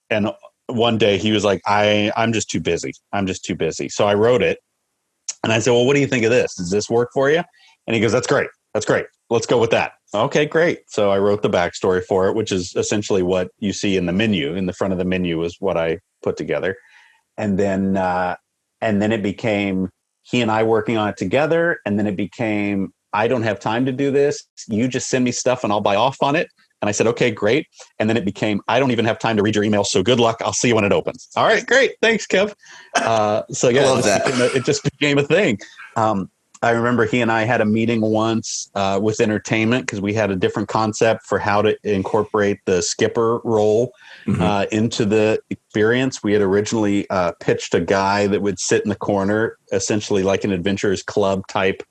And one day he was like, I'm just too busy. So I wrote it, and I said, well, what do you think of this? Does this work for you? And he goes, that's great. Let's go with that. Okay, great. So I wrote the backstory for it, which is essentially what you see in the menu. In the front of the menu is what I put together. And then it became he and I working on it together. And then it became, I don't have time to do this. You just send me stuff and I'll buy off on it. And I said, okay, great. And then it became, I don't even have time to read your email. So good luck. I'll see you when it opens. All right, great. Thanks, Kev. So yeah, I love that. It just became a thing. I remember he and I had a meeting once with entertainment because we had a different concept for how to incorporate the skipper role into the experience. We had originally pitched a guy that would sit in the corner, essentially like an Adventurers Club type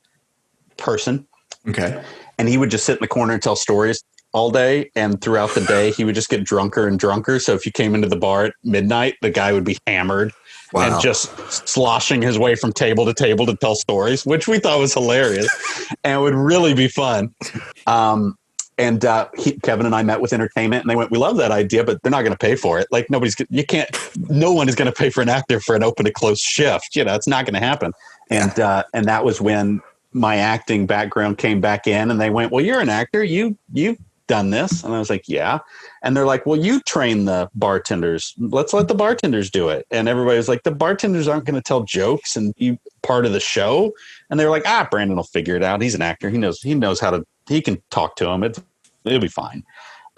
person. Okay. And he would just sit in the corner and tell stories all day. And throughout the day, he would just get drunker and drunker. So if you came into the bar at midnight, the guy would be hammered. Wow. And just sloshing his way from table to table to tell stories, which we thought was hilarious and would really be fun. Kevin and I met with entertainment and they went, we love that idea, but they're not going to pay for it. Like no one is going to pay for an actor for an open to close shift. You know, it's not going to happen. And that was when my acting background came back in and they went, well, you're an actor. You've done this. And I was like, yeah. And they're like, well, you train the bartenders. Let's let the bartenders do it. And everybody was like, the bartenders aren't going to tell jokes and be part of the show. And they were like, Brandon will figure it out. He's an actor. He knows how to, he can talk to him. It'll be fine.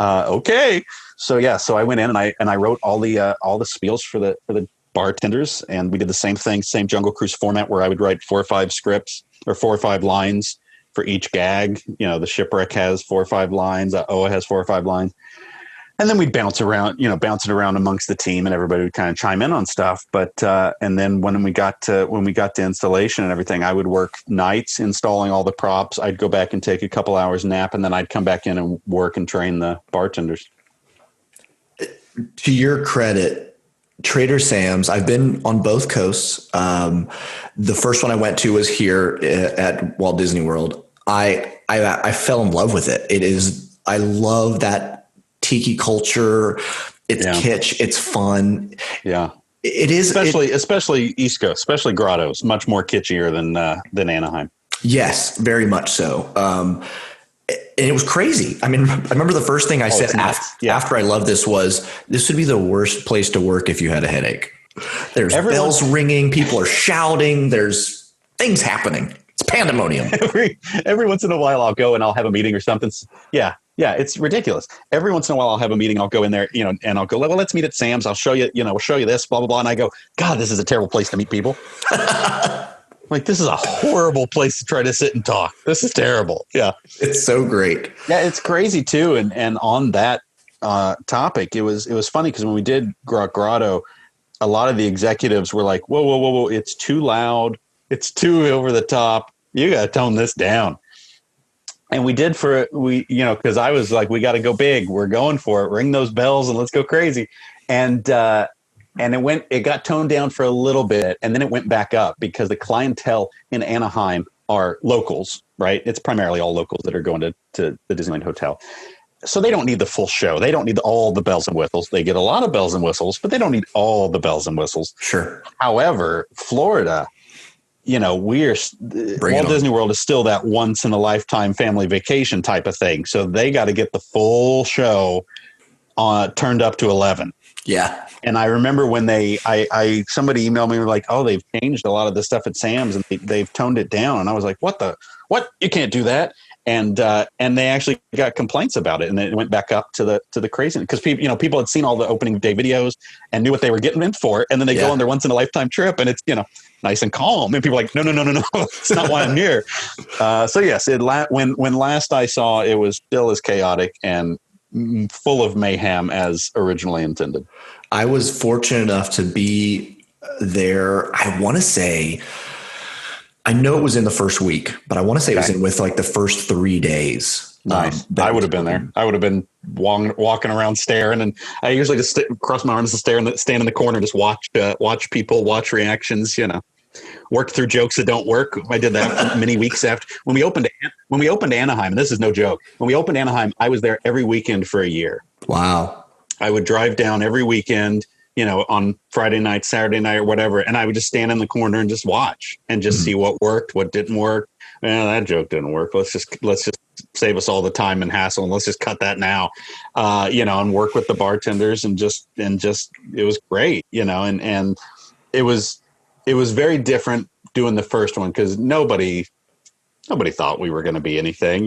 Okay. So I went in and I wrote all the spiels for the bartenders. And we did the same thing, same Jungle Cruise format where I would write 4 or 5 scripts or 4 or 5 lines for each gag. You know, the shipwreck has 4 or 5 lines. Oa has 4 or 5 lines. And then we'd bounce it around amongst the team and everybody would kind of chime in on stuff. But, and then when we got to installation and everything, I would work nights installing all the props. I'd go back and take a couple hours nap and then I'd come back in and work and train the bartenders. To your credit, Trader Sam's, I've been on both coasts. The first one I went to was here at Walt Disney World. I fell in love with it. I love that tiki culture. It's kitsch. It's fun. Yeah. It is. Especially East Coast, especially Grotto's much more kitschier than Anaheim. Yes, very much so. And it was crazy. I mean, I remember the first thing I said after I loved this was, this would be the worst place to work if you had a headache. There's bells ringing. People are shouting. There's things happening. It's pandemonium. Every once in a while I'll go and I'll have a meeting or something. Yeah, it's ridiculous. Every once in a while I'll have a meeting. I'll go in there, and I'll go, well, let's meet at Sam's. I'll show you, we'll show you this, blah, blah, blah. And I go, God, this is a terrible place to meet people. Like, this is a horrible place to try to sit and talk. This is terrible. Yeah. It's so great. Yeah, it's crazy too. And on that topic, it was funny because when we did Grotto, a lot of the executives were like, whoa, it's too loud. It's too over the top. You got to tone this down. And we did because I was like, we got to go big. We're going for it. Ring those bells and let's go crazy. And it got toned down for a little bit. And then it went back up because the clientele in Anaheim are locals, right? It's primarily all locals that are going to the Disneyland Hotel. So they don't need the full show. They don't need all the bells and whistles. They get a lot of bells and whistles, but they don't need all the bells and whistles. Sure. However, Florida, Walt Disney World is still that once in a lifetime family vacation type of thing. So they got to get the full show turned up to 11. Yeah. And I remember when somebody emailed me like, oh, they've changed a lot of the stuff at Sam's and they've toned it down. And I was like, what? You can't do that. And they actually got complaints about it, and then it went back up to the craziness because people had seen all the opening day videos and knew what they were getting in for, and then they go on their once in a lifetime trip, and it's nice and calm, and people are like, no, it's not why I'm here. So yes, when last I saw, it was still as chaotic and full of mayhem as originally intended. I was fortunate enough to be there. I want to say, I know it was in the first week, but I want to say it was in with like the first 3 days. Nice. I would have been there. I would have been walking around staring, and I usually just cross my arms and stand in the corner, just watch people, watch reactions, work through jokes that don't work. I did that many weeks after when we opened Anaheim, and this is no joke. When we opened Anaheim, I was there every weekend for a year. Wow. I would drive down every weekend, on Friday night, Saturday night, or whatever. And I would just stand in the corner and just watch and just see what worked, what didn't work. That joke didn't work. Let's just save us all the time and hassle. And let's just cut that now, and work with the bartenders and just, it was great, and it was very different doing the first one. Cause nobody thought we were going to be anything,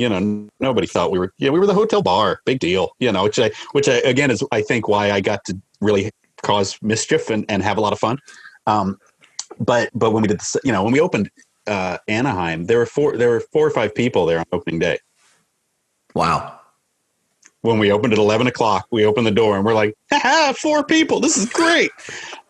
nobody thought we were the hotel bar, big deal, which again is, I think, why I got to really cause mischief and have a lot of fun. But when we did when we opened Anaheim, there were four or five people there on opening day. Wow. When we opened at 11 o'clock, we opened the door and we're like, ha, 4 people. This is great.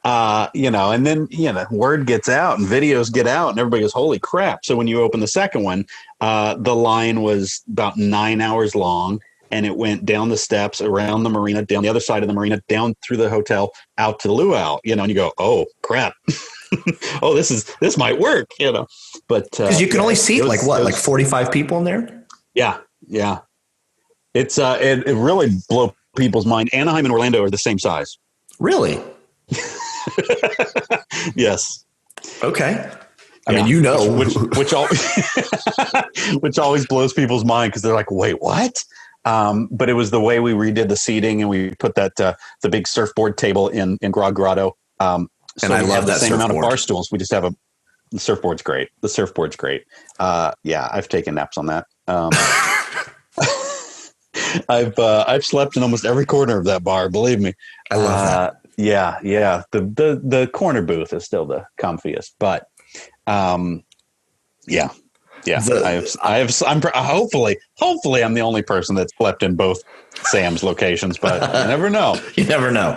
And then, word gets out and videos get out and everybody goes, holy crap. So when you open the second one, the line was about 9 hours long and it went down the steps, around the marina, down the other side of the marina, down through the hotel, out to the luau, and you go, oh crap. Oh, this might work, but because you can only seat like 45 people in there. Yeah. Yeah. It's it really blew people's mind. Anaheim and Orlando are the same size. Really? Yes. Okay. I mean, which always blows people's mind because they're like, wait, what? But it was the way we redid the seating and we put that the big surfboard table in Grog Grotto. And I love that same amount of surfboard. bar stools. We just have the surfboard's great. The surfboard's great. I've taken naps on that. I've slept in almost every corner of that bar. Believe me. I love that. Yeah. The corner booth is still the comfiest, but yeah. Hopefully I'm the only person that's slept in both Sam's locations, but you never know. You never know.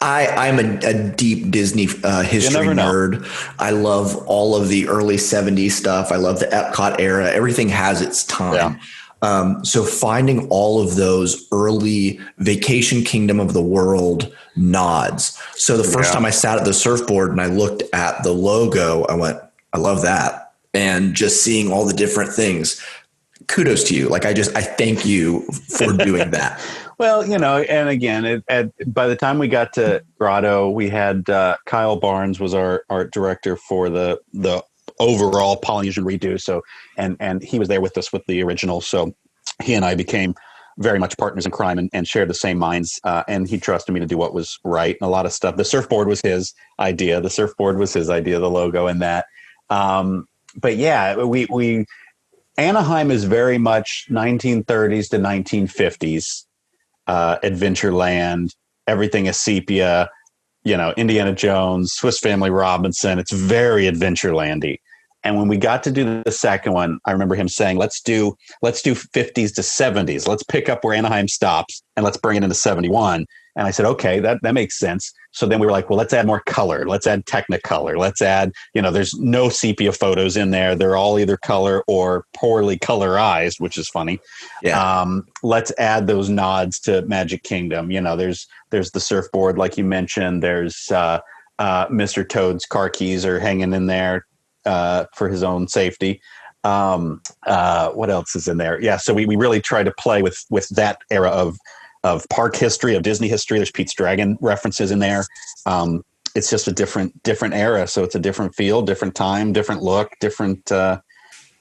I'm a deep Disney history nerd. I love all of the early 70s stuff. I love the Epcot era. Everything has its time. Yeah. So finding all of those early Vacation Kingdom of the World nods. So the first time I sat at the surfboard and I looked at the logo, I went, I love that. And just seeing all the different things, kudos to you. Like I thank you for doing that. Well, and again, by the time we got to Grotto, we had Kyle Barnes was our art director for the overall Polynesian redo. So, and he was there with us with the original. So he and I became very much partners in crime and shared the same minds. And he trusted me to do what was right. And a lot of stuff. The surfboard was his idea. The logo and that. But yeah, we Anaheim is very much 1930s to 1950s Adventureland. Everything is sepia, Indiana Jones, Swiss Family Robinson. It's very Adventurelandy. And when we got to do the second one, I remember him saying, let's do 50s to 70s. Let's pick up where Anaheim stops and let's bring it into 71. And I said, okay, that makes sense. So then we were like, well, let's add more color. Let's add Technicolor. Let's add, there's no sepia photos in there. They're all either color or poorly colorized, which is funny. Yeah. Let's add those nods to Magic Kingdom. There's the surfboard, like you mentioned. There's Mr. Toad's car keys are hanging in there for his own safety. What else is in there? Yeah. So we really try to play with that era of park history, of Disney history. There's Pete's Dragon references in there. It's just a different era. So it's a different feel, different time, different look, different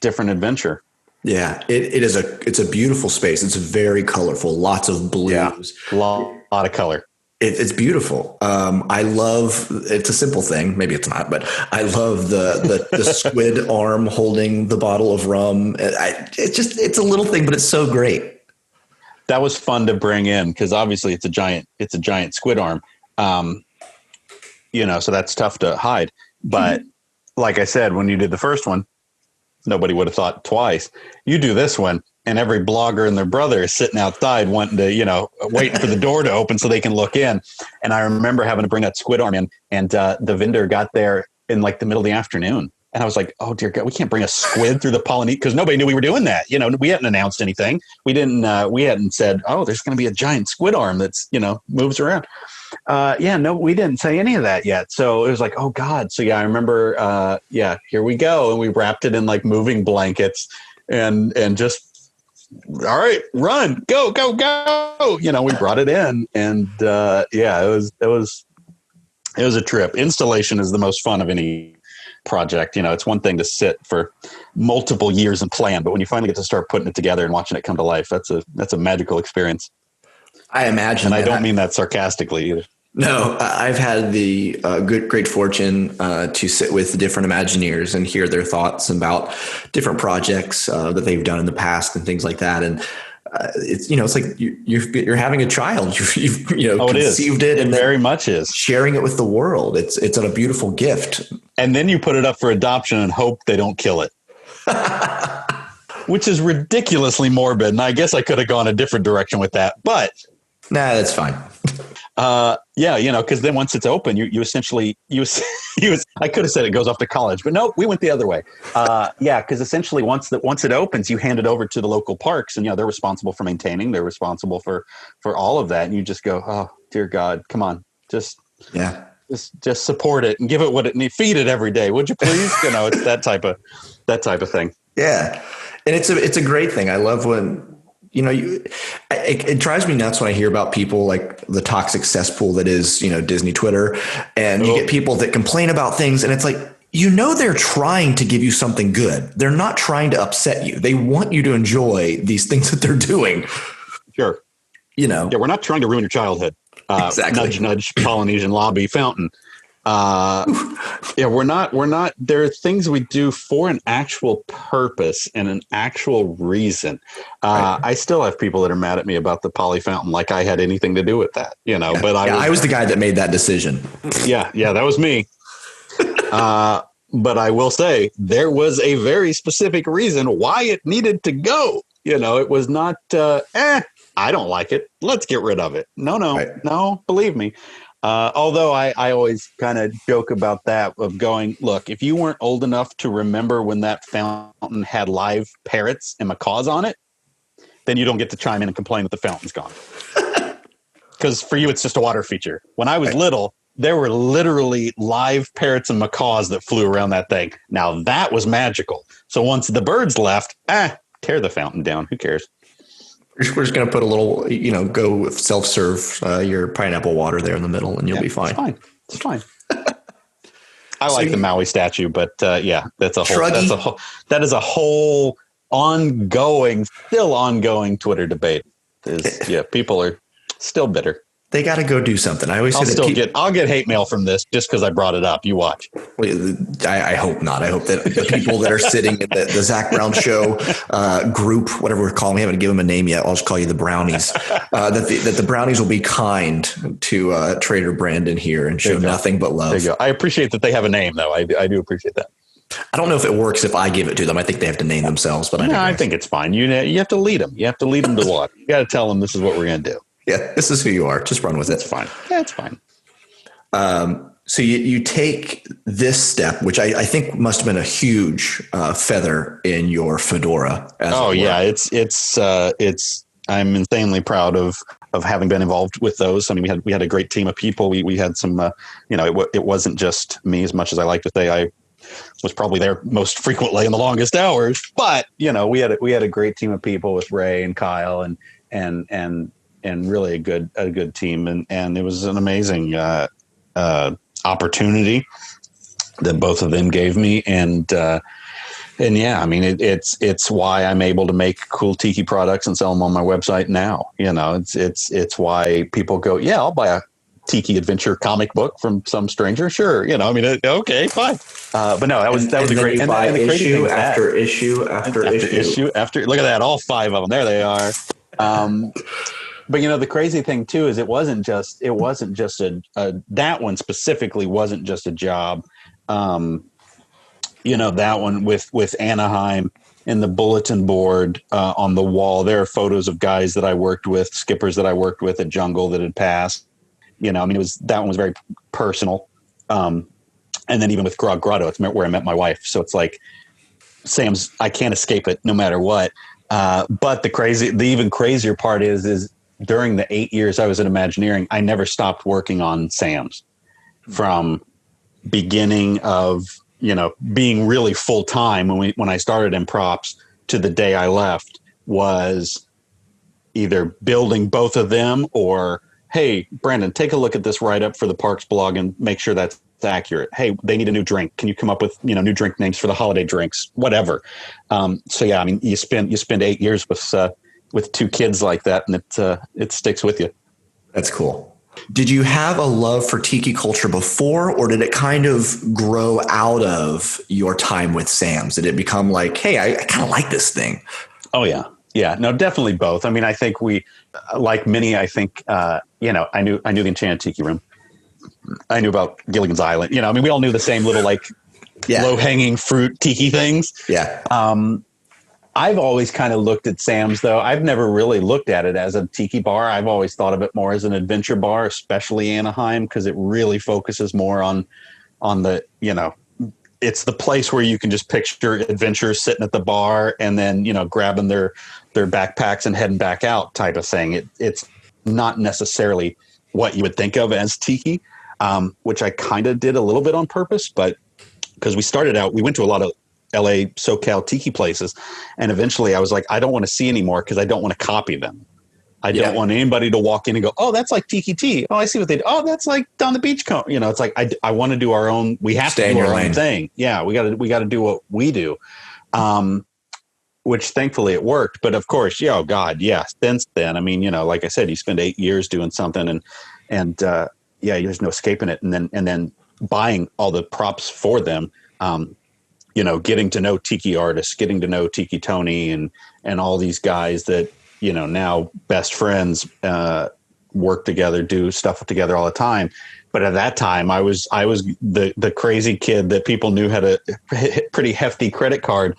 adventure. Yeah. It's a beautiful space. It's very colorful, lots of blues, a lot of color. It's beautiful. I love, it's a simple thing. Maybe it's not, but I love the squid arm holding the bottle of rum. It's a little thing, but it's so great. That was fun to bring in because obviously it's a giant squid arm. So that's tough to hide. But like I said, when you did the first one, nobody would have thought twice. You do this one and every blogger and their brother is sitting outside wanting to, waiting for the door to open so they can look in. And I remember having to bring that squid arm in and the vendor got there in like the middle of the afternoon. And I was like, oh, dear God, we can't bring a squid through the Polynesian because nobody knew we were doing that. We hadn't announced anything. We hadn't said, oh, there's going to be a giant squid arm that's, moves around. We didn't say any of that yet. So it was like, oh, God. So, yeah, I remember, here we go. And we wrapped it in like moving blankets and just, all right, run, go. We brought it in and it was a trip. Installation is the most fun of any project. It's one thing to sit for multiple years and plan, but when you finally get to start putting it together and watching it come to life, that's a magical experience. I imagine. And I don't mean that sarcastically either. No, I've had the great fortune to sit with the different Imagineers and hear their thoughts about different projects that they've done in the past and things like that. And it's, it's like you're having a child. You've conceived it, and very much is sharing it with the world. It's a beautiful gift. And then you put it up for adoption and hope they don't kill it. Which is ridiculously morbid. And I guess I could have gone a different direction with that, but nah, that's fine. Because then once it's open, you essentially I could have said it goes off to college, but no, we went the other way. Because essentially once it opens, you hand it over to the local parks, and they're responsible for maintaining, they're responsible for all of that, and you just go, oh dear God, come on, just support it and give it what it needs, feed it every day, would you please? It's that type of thing. Yeah, and it's a great thing. I love when. It drives me nuts when I hear about people like the toxic cesspool that is, Disney Twitter, and you get people that complain about things, and it's like, they're trying to give you something good. They're not trying to upset you. They want you to enjoy these things that they're doing. Sure. Yeah, we're not trying to ruin your childhood. Exactly. Nudge, nudge, Polynesian lobby fountain. We're not, there are things we do for an actual purpose and an actual reason. Right. I still have people that are mad at me about the poly fountain, like I had anything to do with that, but I was the guy that made that decision. Yeah, that was me. But I will say there was a very specific reason why it needed to go. It was not, I don't like it, let's get rid of it. No, believe me. Although I always kind of joke about that of going, look, if you weren't old enough to remember when that fountain had live parrots and macaws on it, then you don't get to chime in and complain that the fountain's gone. Because for you, it's just a water feature. When I was little, there were literally live parrots and macaws that flew around that thing. Now that was magical. So once the birds left, tear the fountain down. Who cares? We're just going to put a little, go with self-serve your pineapple water there in the middle, and you'll be fine. It's fine. I like the Maui statue, but that's a whole still ongoing Twitter debate. People are still bitter. They got to go do something. I always say I'll get hate mail from this just because I brought it up. You watch. I hope not. I hope that the people that are sitting in the Zach Brown Show group, whatever we're calling, we haven't given them a name yet. I'll just call you the Brownies. That the Brownies will be kind to Trader Brandon here and show nothing but love. There you go. I appreciate that they have a name, though. I do appreciate that. I don't know if it works if I give it to them. I think they have to name themselves. But I think it's fine. You have to lead them. You have to lead them to what? You got to tell them this is what we're going to do. Yeah, this is who you are. Just run with it. It's fine. Yeah, it's fine. So you take this step, which I think must have been a huge feather in your fedora. It's. I'm insanely proud of having been involved with those. I mean, we had a great team of people. We had some. It wasn't just me. As much as I like to say, I was probably there most frequently in the longest hours. But we had a great team of people with Ray and Kyle and really a good team. And it was an amazing opportunity that both of them gave me. And yeah, I mean, it's why I'm able to make cool tiki products and sell them on my website now. It's why people go, yeah, I'll buy a tiki adventure comic book from some stranger. Sure. Okay, fine. But no, that was a great, and issue after issue after issue. Look at that. All 5 of them. There they are. But the crazy thing too is it wasn't just that one specifically wasn't just a job. That one with Anaheim and the bulletin board on the wall. There are photos of guys that I worked with, skippers that I worked with at Jungle that had passed. That one was very personal. And then even with Grog Grotto, it's where I met my wife. So it's like Sam's. I can't escape it no matter what. But the even crazier part is during the 8 years I was at Imagineering, I never stopped working on Sam's from beginning of, being really full time when I started in props to the day I left was either building both of them or, hey, Brandon, take a look at this write up for the Parks blog and make sure that's accurate. Hey, they need a new drink. Can you come up with, new drink names for the holiday drinks, whatever. So yeah, I mean, you spend 8 years with 2 kids like that, and it sticks with you. That's cool. Did you have a love for tiki culture before, or did it kind of grow out of your time with Sam's? Did it become like, hey, I kind of like this thing? Oh yeah. Yeah, no, definitely both. I mean, I think we, like many, I think, I knew the Enchanted Tiki Room. I knew about Gilligan's Island. I mean, we all knew the same little low hanging fruit tiki things. Yeah. I've always kind of looked at Sam's, though. I've never really looked at it as a tiki bar. I've always thought of it more as an adventure bar, especially Anaheim, because it really focuses more on the, it's the place where you can just picture adventurers sitting at the bar and then, grabbing their backpacks and heading back out type of thing. It's not necessarily what you would think of as tiki, which I kind of did a little bit on purpose, but because we started out, we went to a lot of LA SoCal tiki places. And eventually I was like, I don't want to see anymore because I don't want to copy them. I don't want anybody to walk in and go, oh, that's like Tiki T. Oh, I see what they do. Oh, that's like down the beach cone. It's like, I want to do our own, we have to do our own thing. Yeah. We got to do what we do. Which thankfully it worked. But of course, oh God, yeah. Since then, I mean, like I said, you spend 8 years doing something and there's no escaping it. And then buying all the props for them, getting to know tiki artists, getting to know Tiki Tony and all these guys that, now best friends, work together, do stuff together all the time. But at that time I was the crazy kid that people knew had a pretty hefty credit card,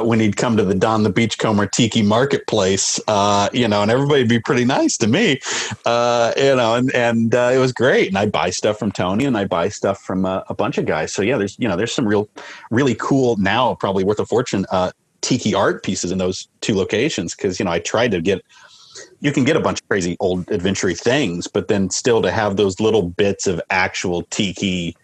when he'd come to the Don the Beachcomber Tiki Marketplace, and everybody'd be pretty nice to me, and it was great. And I buy stuff from Tony and I buy stuff from a bunch of guys. So yeah, there's some really cool, now probably worth a fortune, tiki art pieces in those two locations. Cause I tried to you can get a bunch of crazy old adventure things, but then still to have those little bits of actual tiki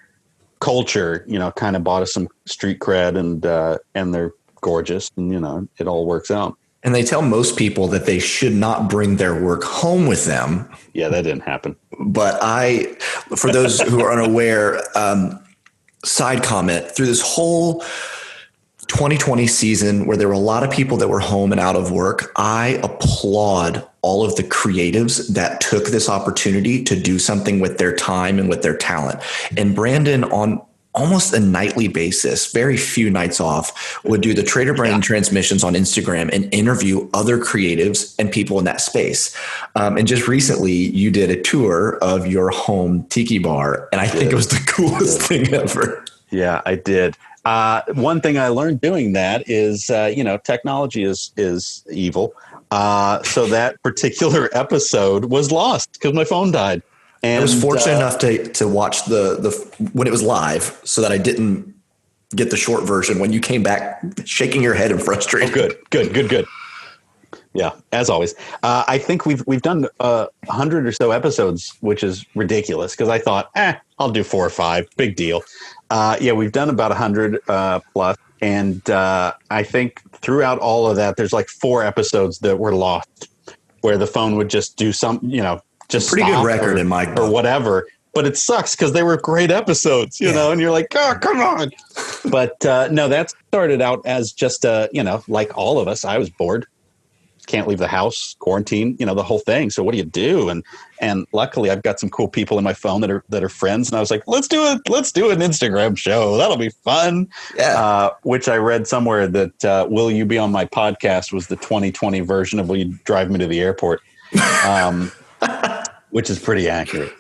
culture, kind of bought us some street cred and they're gorgeous and, it all works out. And they tell most people that they should not bring their work home with them. Yeah, that didn't happen. But for those who are unaware, side comment, through this whole 2020 season where there were a lot of people that were home and out of work, I applaud all of the creatives that took this opportunity to do something with their time and with their talent. And Brandon, on almost a nightly basis, very few nights off, would do the Trader Brandon transmissions on Instagram and interview other creatives and people in that space. And just recently you did a tour of your home tiki bar. And I think it was the coolest thing ever. Yeah, I did. One thing I learned doing that is, technology is evil. So that particular episode was lost because my phone died. And I was fortunate enough to watch the when it was live, so that I didn't get the short version when you came back shaking your head in frustration. Oh, good. Yeah, as always. I think we've done 100 or so episodes, which is ridiculous because I thought, I'll do 4 or 5, big deal. We've done about 100 plus, and I think throughout all of that, there's like 4 episodes that were lost, where the phone would just do some, just pretty good record in my book. Or whatever. But it sucks because they were great episodes, you know, and you're like, oh, come on. But no, that started out as just like all of us, I was bored. Can't leave the house, quarantine, the whole thing. So what do you do? And luckily I've got some cool people in my phone that are friends. And I was like, let's do an Instagram show. That'll be fun. Yeah. Which I read somewhere that Will You Be on My Podcast was the 2020 version of Will You Drive Me to the Airport, which is pretty accurate.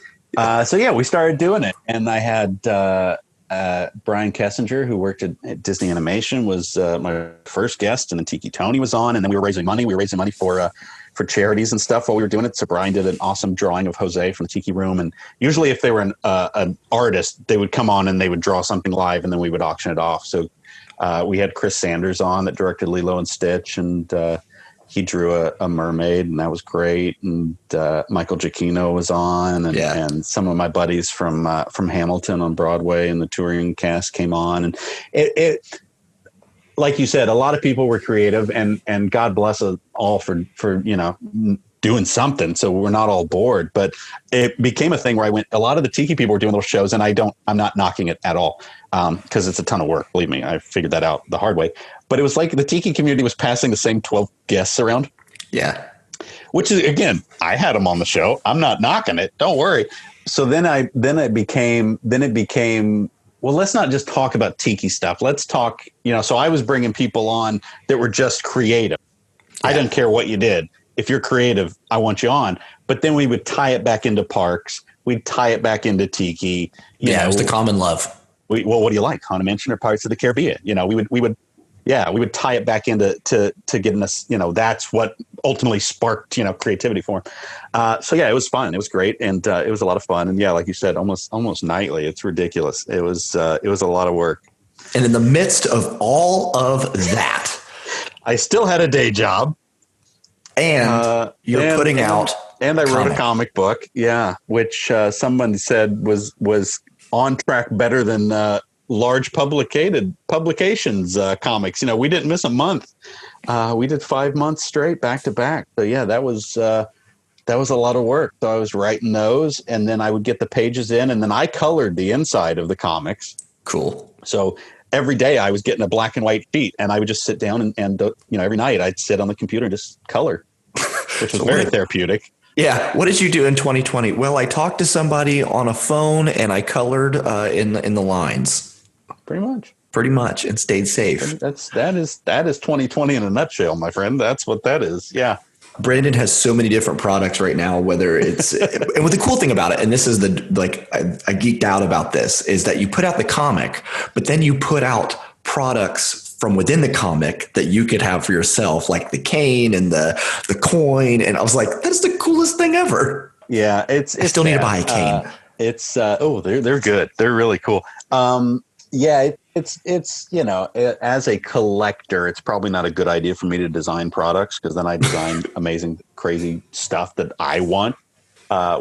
So we started doing it. And I had Brian Kessinger, who worked at Disney Animation, was my first guest, and then Tiki Tony was on, and then we were raising money. We were raising money for charities and stuff while we were doing it. So Brian did an awesome drawing of Jose from the Tiki Room, and usually if they were an artist, they would come on and they would draw something live, and then we would auction it off. So we had Chris Sanders on that directed Lilo and Stitch, and he drew a mermaid, and that was great. And Michael Giacchino was on, and some of my buddies from Hamilton on Broadway and the touring cast came on. And it like you said, a lot of people were creative, and God bless us all for doing something, so we're not all bored. But it became a thing where a lot of the tiki people were doing little shows, and I'm not knocking it at all, because it's a ton of work. Believe me, I figured that out the hard way. But it was like the tiki community was passing the same 12 guests around. Yeah. Which is, again, I had them on the show. I'm not knocking it. Don't worry. So then it became, well, let's not just talk about tiki stuff. Let's talk, so I was bringing people on that were just creative. I don't care what you did. If you're creative, I want you on. But then we would tie it back into parks. We'd tie it back into tiki. It was the common love. Well, what do you like? Haunted Mansion or Pirates of the Caribbean? We would tie it back into to getting us, that's what ultimately sparked, creativity for him. So yeah, it was fun. It was great. And it was a lot of fun. And yeah, like you said, almost nightly. It's ridiculous. It was a lot of work. And in the midst of all of that, I still had a day job. And you're putting out. And I wrote a comic book. Yeah. Which someone said was on track better than large publications comics. We didn't miss a month. We did 5 months straight back to back. So yeah, that was a lot of work. So I was writing those, and then I would get the pages in, and then I colored the inside of the comics. Cool. So every day I was getting a black and white sheet, and I would just sit down and every night I'd sit on the computer and just color, which was very therapeutic. Yeah. What did you do in 2020? Well, I talked to somebody on a phone and I colored in the lines. Pretty much, and stayed safe. That is 2020 in a nutshell, my friend. That's what that is. Yeah. Brandon has so many different products right now, whether it's, and what the cool thing about it, and this is I geeked out about this, is that you put out the comic, but then you put out products from within the comic that you could have for yourself, like the cane and the coin. And I was like, that's the coolest thing ever. Yeah. I still need to buy a cane. They're good. They're really cool. Yeah, it's as a collector, it's probably not a good idea for me to design products, because then I design amazing, crazy stuff that I want,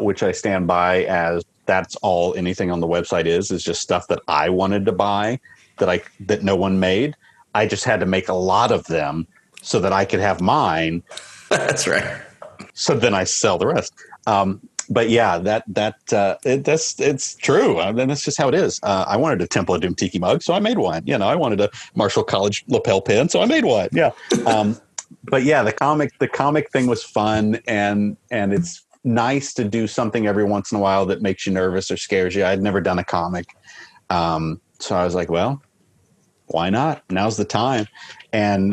which I stand by as that's all anything on the website is just stuff that I wanted to buy that no one made. I just had to make a lot of them so that I could have mine. That's right. So then I sell the rest. But yeah, it's true. I mean, that's just how it is. I wanted a Temple of Doom tiki mug, so I made one. I wanted a Marshall College lapel pin, so I made one. Yeah. But yeah, the comic thing was fun, and it's nice to do something every once in a while that makes you nervous or scares you. I'd never done a comic, so I was like, well, why not? Now's the time. And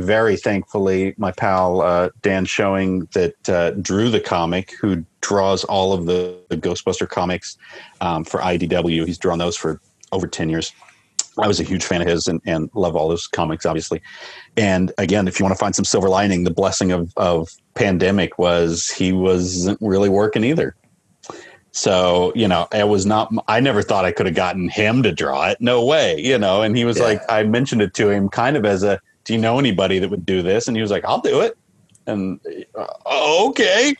very thankfully, my pal Dan Showing that drew the comic, who draws all of the Ghostbuster comics for IDW. He's drawn those for over 10 years. I was a huge fan of his and love all those comics, obviously. And again, if you want to find some silver lining, the blessing of pandemic was he wasn't really working either. So, I never thought I could have gotten him to draw it. No way, and he was like, I mentioned it to him kind of as do you know anybody that would do this? And he was like, I'll do it. And okay,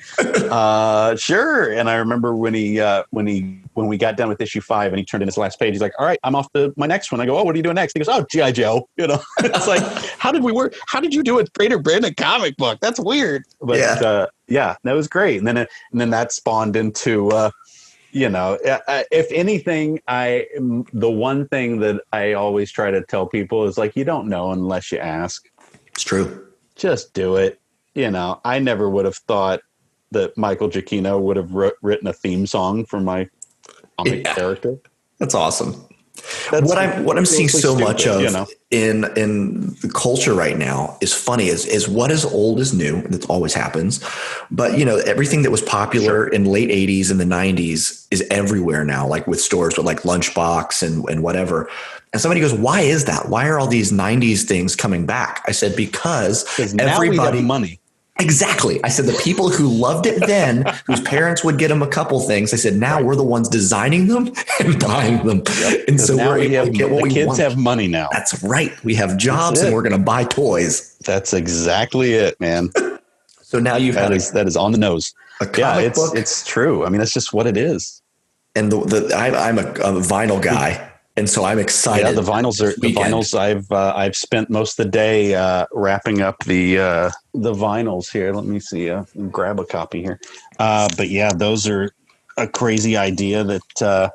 sure. And I remember when we got done with issue 5 and he turned in his last page, he's like, all right, I'm off to my next one. I go, oh, what are you doing next? He goes, oh, G.I. Joe. It's like, how did we work? How did you do a Trader Brandon comic book? That's weird. But that was great. And then that spawned into, if anything, the one thing that I always try to tell people is like, you don't know unless you ask. It's true. Just do it. I never would have thought that Michael Giacchino would have written a theme song for my comic character. That's awesome. What I'm seeing so much of in the culture right now is funny is what is old is new. That always happens. But everything that was popular in late 80s and the 90s is everywhere now, like with stores with like Lunchbox and whatever. And somebody goes, why is that? Why are all these 90s things coming back? I said, because everybody now we have money. Exactly. I said the people who loved it then, whose parents would get them a couple things, I said, now we're the ones designing them and buying them. Yep. And so we're able to get what we want. The kids have money now. That's right. We have jobs and we're going to buy toys. That's exactly it, man. So now that is on the nose. A comic book. It's true. I mean, that's just what it is. And I'm a vinyl guy. And so I'm excited. Yeah, the vinyls. I've spent most of the day wrapping up the vinyls here. Let me see. Grab a copy here. But yeah, those are a crazy idea that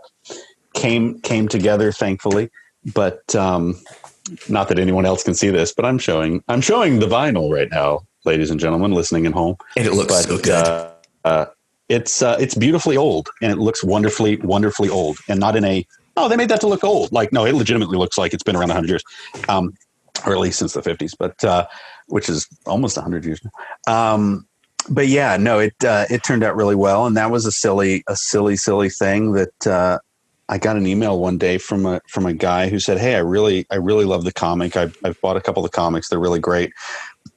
came together, thankfully. But not that anyone else can see this, but I'm showing the vinyl right now, ladies and gentlemen, listening at home. And it looks so good. It's beautifully old, and it looks wonderfully, wonderfully old, and not in a. Oh, they made that to look old. Like, no, it legitimately looks like it's been around 100 years. or at least since the 50s, but which is almost 100 years now. But yeah, no, it turned out really well, and that was a silly thing that I got an email one day from a guy who said, "Hey, I really love the comic. I've bought a couple of the comics. They're really great.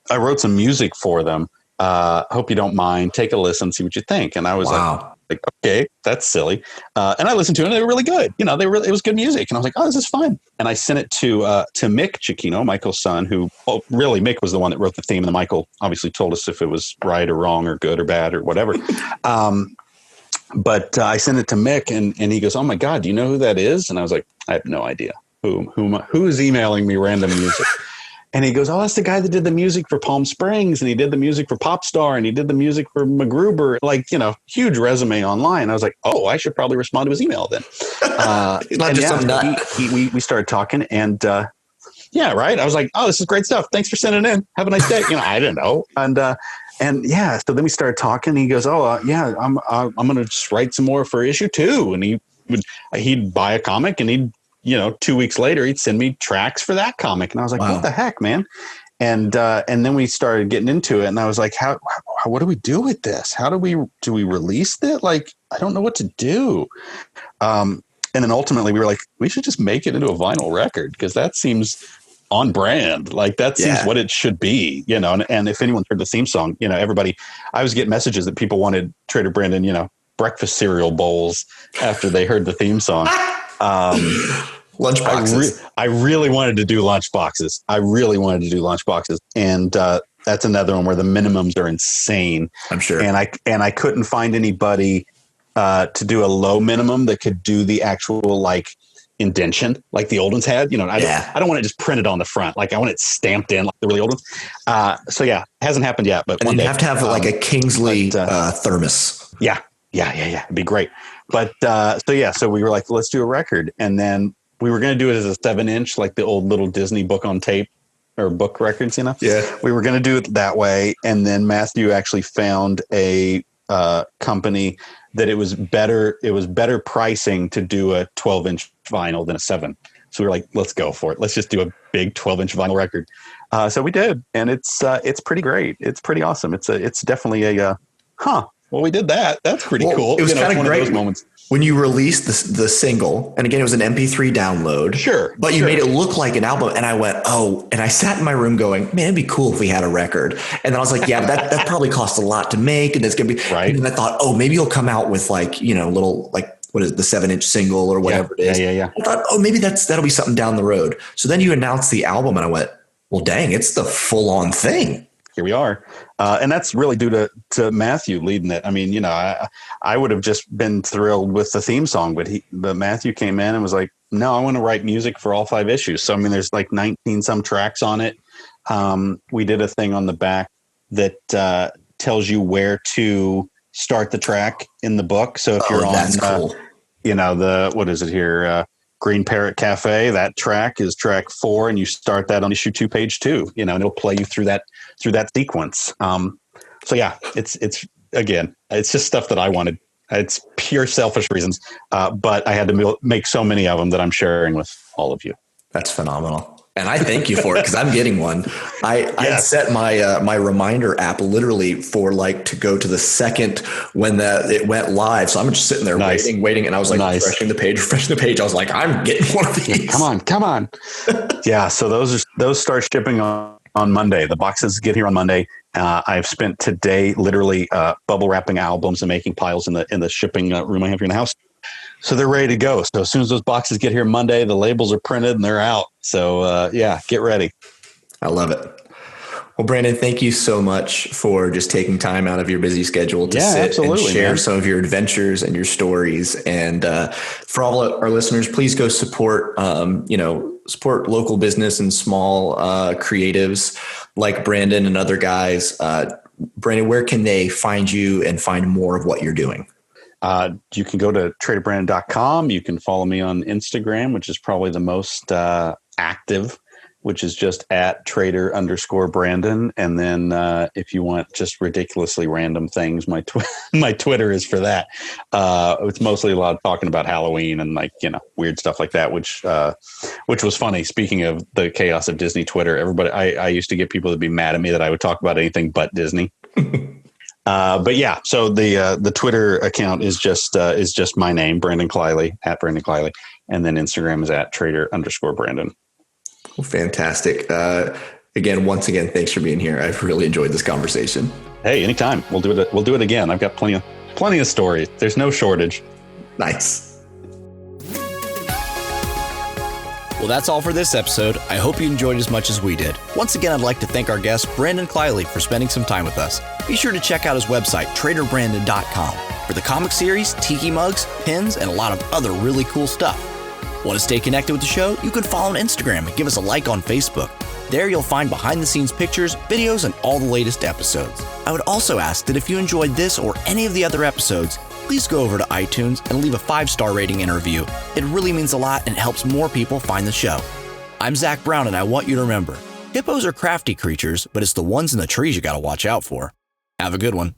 I wrote some music for them. Hope you don't mind. Take a listen, see what you think." And I was like, okay, that's silly. And I listened to it, and they were really good. You know, it was good music. And I was like, oh, this is fun. And I sent it to Mick Cicchino, Michael's son, who really Mick was the one that wrote the theme. And then Michael obviously told us if it was right or wrong or good or bad or whatever. But I sent it to Mick, and he goes, "Oh my God, do you know who that is?" And I was like, "I have no idea. Who is emailing me random music?" And he goes, "Oh, that's the guy that did the music for Palm Springs, and he did the music for Popstar, and he did the music for MacGruber." Like, you know, huge resume online. I was like, "Oh, I should probably respond to his email then." We started talking, and yeah, right. I was like, "Oh, this is great stuff. Thanks for sending it in. Have a nice day." You know, I didn't know, and yeah, so then we started talking. And he goes, "Oh, yeah, I'm going to just write some more for issue 2." And he'd buy a comic, and he'd, you know, 2 weeks later, he'd send me tracks for that comic. And I was like, wow, what the heck, man? And then we started getting into it, and I was like, what do we do with this? Do we release it? Like, I don't know what to do. And then ultimately we were like, we should just make it into a vinyl record, because that seems on brand. Like, that seems what it should be, you know. And if anyone heard the theme song, you know, I was getting messages that people wanted Trader Brandon, you know, breakfast cereal bowls after they heard the theme song. Lunchboxes. I really wanted to do lunchboxes. And that's another one where the minimums are insane. I'm sure. And I couldn't find anybody to do a low minimum that could do the actual like indention like the old ones had. You know, I don't want it just printed on the front. Like, I want it stamped in like the really old ones. So yeah, it hasn't happened yet. But you have to have like a Kingsley thermos. Yeah. It'd be great. But so we were like, let's do a record. And then we were going to do it as a 7-inch, like the old little Disney book on tape or book records, you know? Yeah. We were going to do it that way. And then Matthew actually found a company that it was better pricing to do a 12-inch vinyl than a 7. So we were like, let's go for it. Let's just do a big 12-inch vinyl record. So we did. And it's pretty great. It's pretty awesome. It's definitely well, we did that. That's pretty cool. It was kind of great. Those moments. When you released the single, and again, it was an MP3 download. Sure. But you made it look like an album. And I went, and I sat in my room going, man, it'd be cool if we had a record. And then I was like, yeah, but that probably costs a lot to make. And it's going to be right. And then I thought, maybe you'll come out with like, you know, little, like, what is it, the 7-inch single or whatever it is. Yeah. I thought, maybe that'll be something down the road. So then you announced the album, and I went, well, dang, it's the full on thing. Here we are. And that's really due to Matthew leading it. I mean, you know, I would have just been thrilled with the theme song, but Matthew came in and was like, no, I want to write music for all 5 issues. So, I mean, there's like 19 some tracks on it. We did a thing on the back that tells you where to start the track in the book. So if you're on, cool. You know, what is it here? Green Parrot Cafe, that track is track 4, and you start that on issue 2, page 2, you know, and it'll play you through that sequence. So yeah, it's again, it's just stuff that I wanted. It's pure selfish reasons. But I had to make so many of them that I'm sharing with all of you. That's phenomenal. And I thank you for it, because I'm getting one. I set my reminder app literally for like to go to the second when it went live. So I'm just sitting there waiting. And I was like refreshing the page. I was like, I'm getting one of these. Come on. Yeah. So those start shipping on Monday. The boxes get here on Monday. I've spent today literally bubble wrapping albums and making piles in the shipping room I have here in the house. So they're ready to go. So as soon as those boxes get here Monday, the labels are printed and they're out. So get ready. I love it. Well, Brandon, thank you so much for just taking time out of your busy schedule to sit and share some of your adventures and your stories. And for all our listeners, please go support local business and small creatives like Brandon and other guys. Brandon, where can they find you and find more of what you're doing? You can go to traderbrandon.com. You can follow me on Instagram, which is probably the most active. which is just at trader_Brandon. And then if you want just ridiculously random things, my Twitter is for that. It's mostly a lot of talking about Halloween and like, weird stuff like that, which was funny. Speaking of the chaos of Disney Twitter, everybody, I used to get people to be mad at me that I would talk about anything but Disney. But yeah, so the Twitter account is just my name, Brandon Kleyla, at Brandon Kleyla. And then Instagram is at trader_Brandon. Well, fantastic. Once again, thanks for being here. I've really enjoyed this conversation. Hey, anytime. We'll do it again. I've got plenty of stories. There's no shortage. Nice. Well, that's all for this episode. I hope you enjoyed as much as we did. Once again, I'd like to thank our guest, Brandon Kleyla, for spending some time with us. Be sure to check out his website, traderbrandon.com, for the comic series, tiki mugs, pins, and a lot of other really cool stuff. Want to stay connected with the show? You can follow on Instagram and give us a like on Facebook. There you'll find behind-the-scenes pictures, videos, and all the latest episodes. I would also ask that if you enjoyed this or any of the other episodes, please go over to iTunes and leave a 5-star rating and review. It really means a lot and helps more people find the show. I'm Zach Brown, and I want you to remember, hippos are crafty creatures, but it's the ones in the trees you gotta watch out for. Have a good one.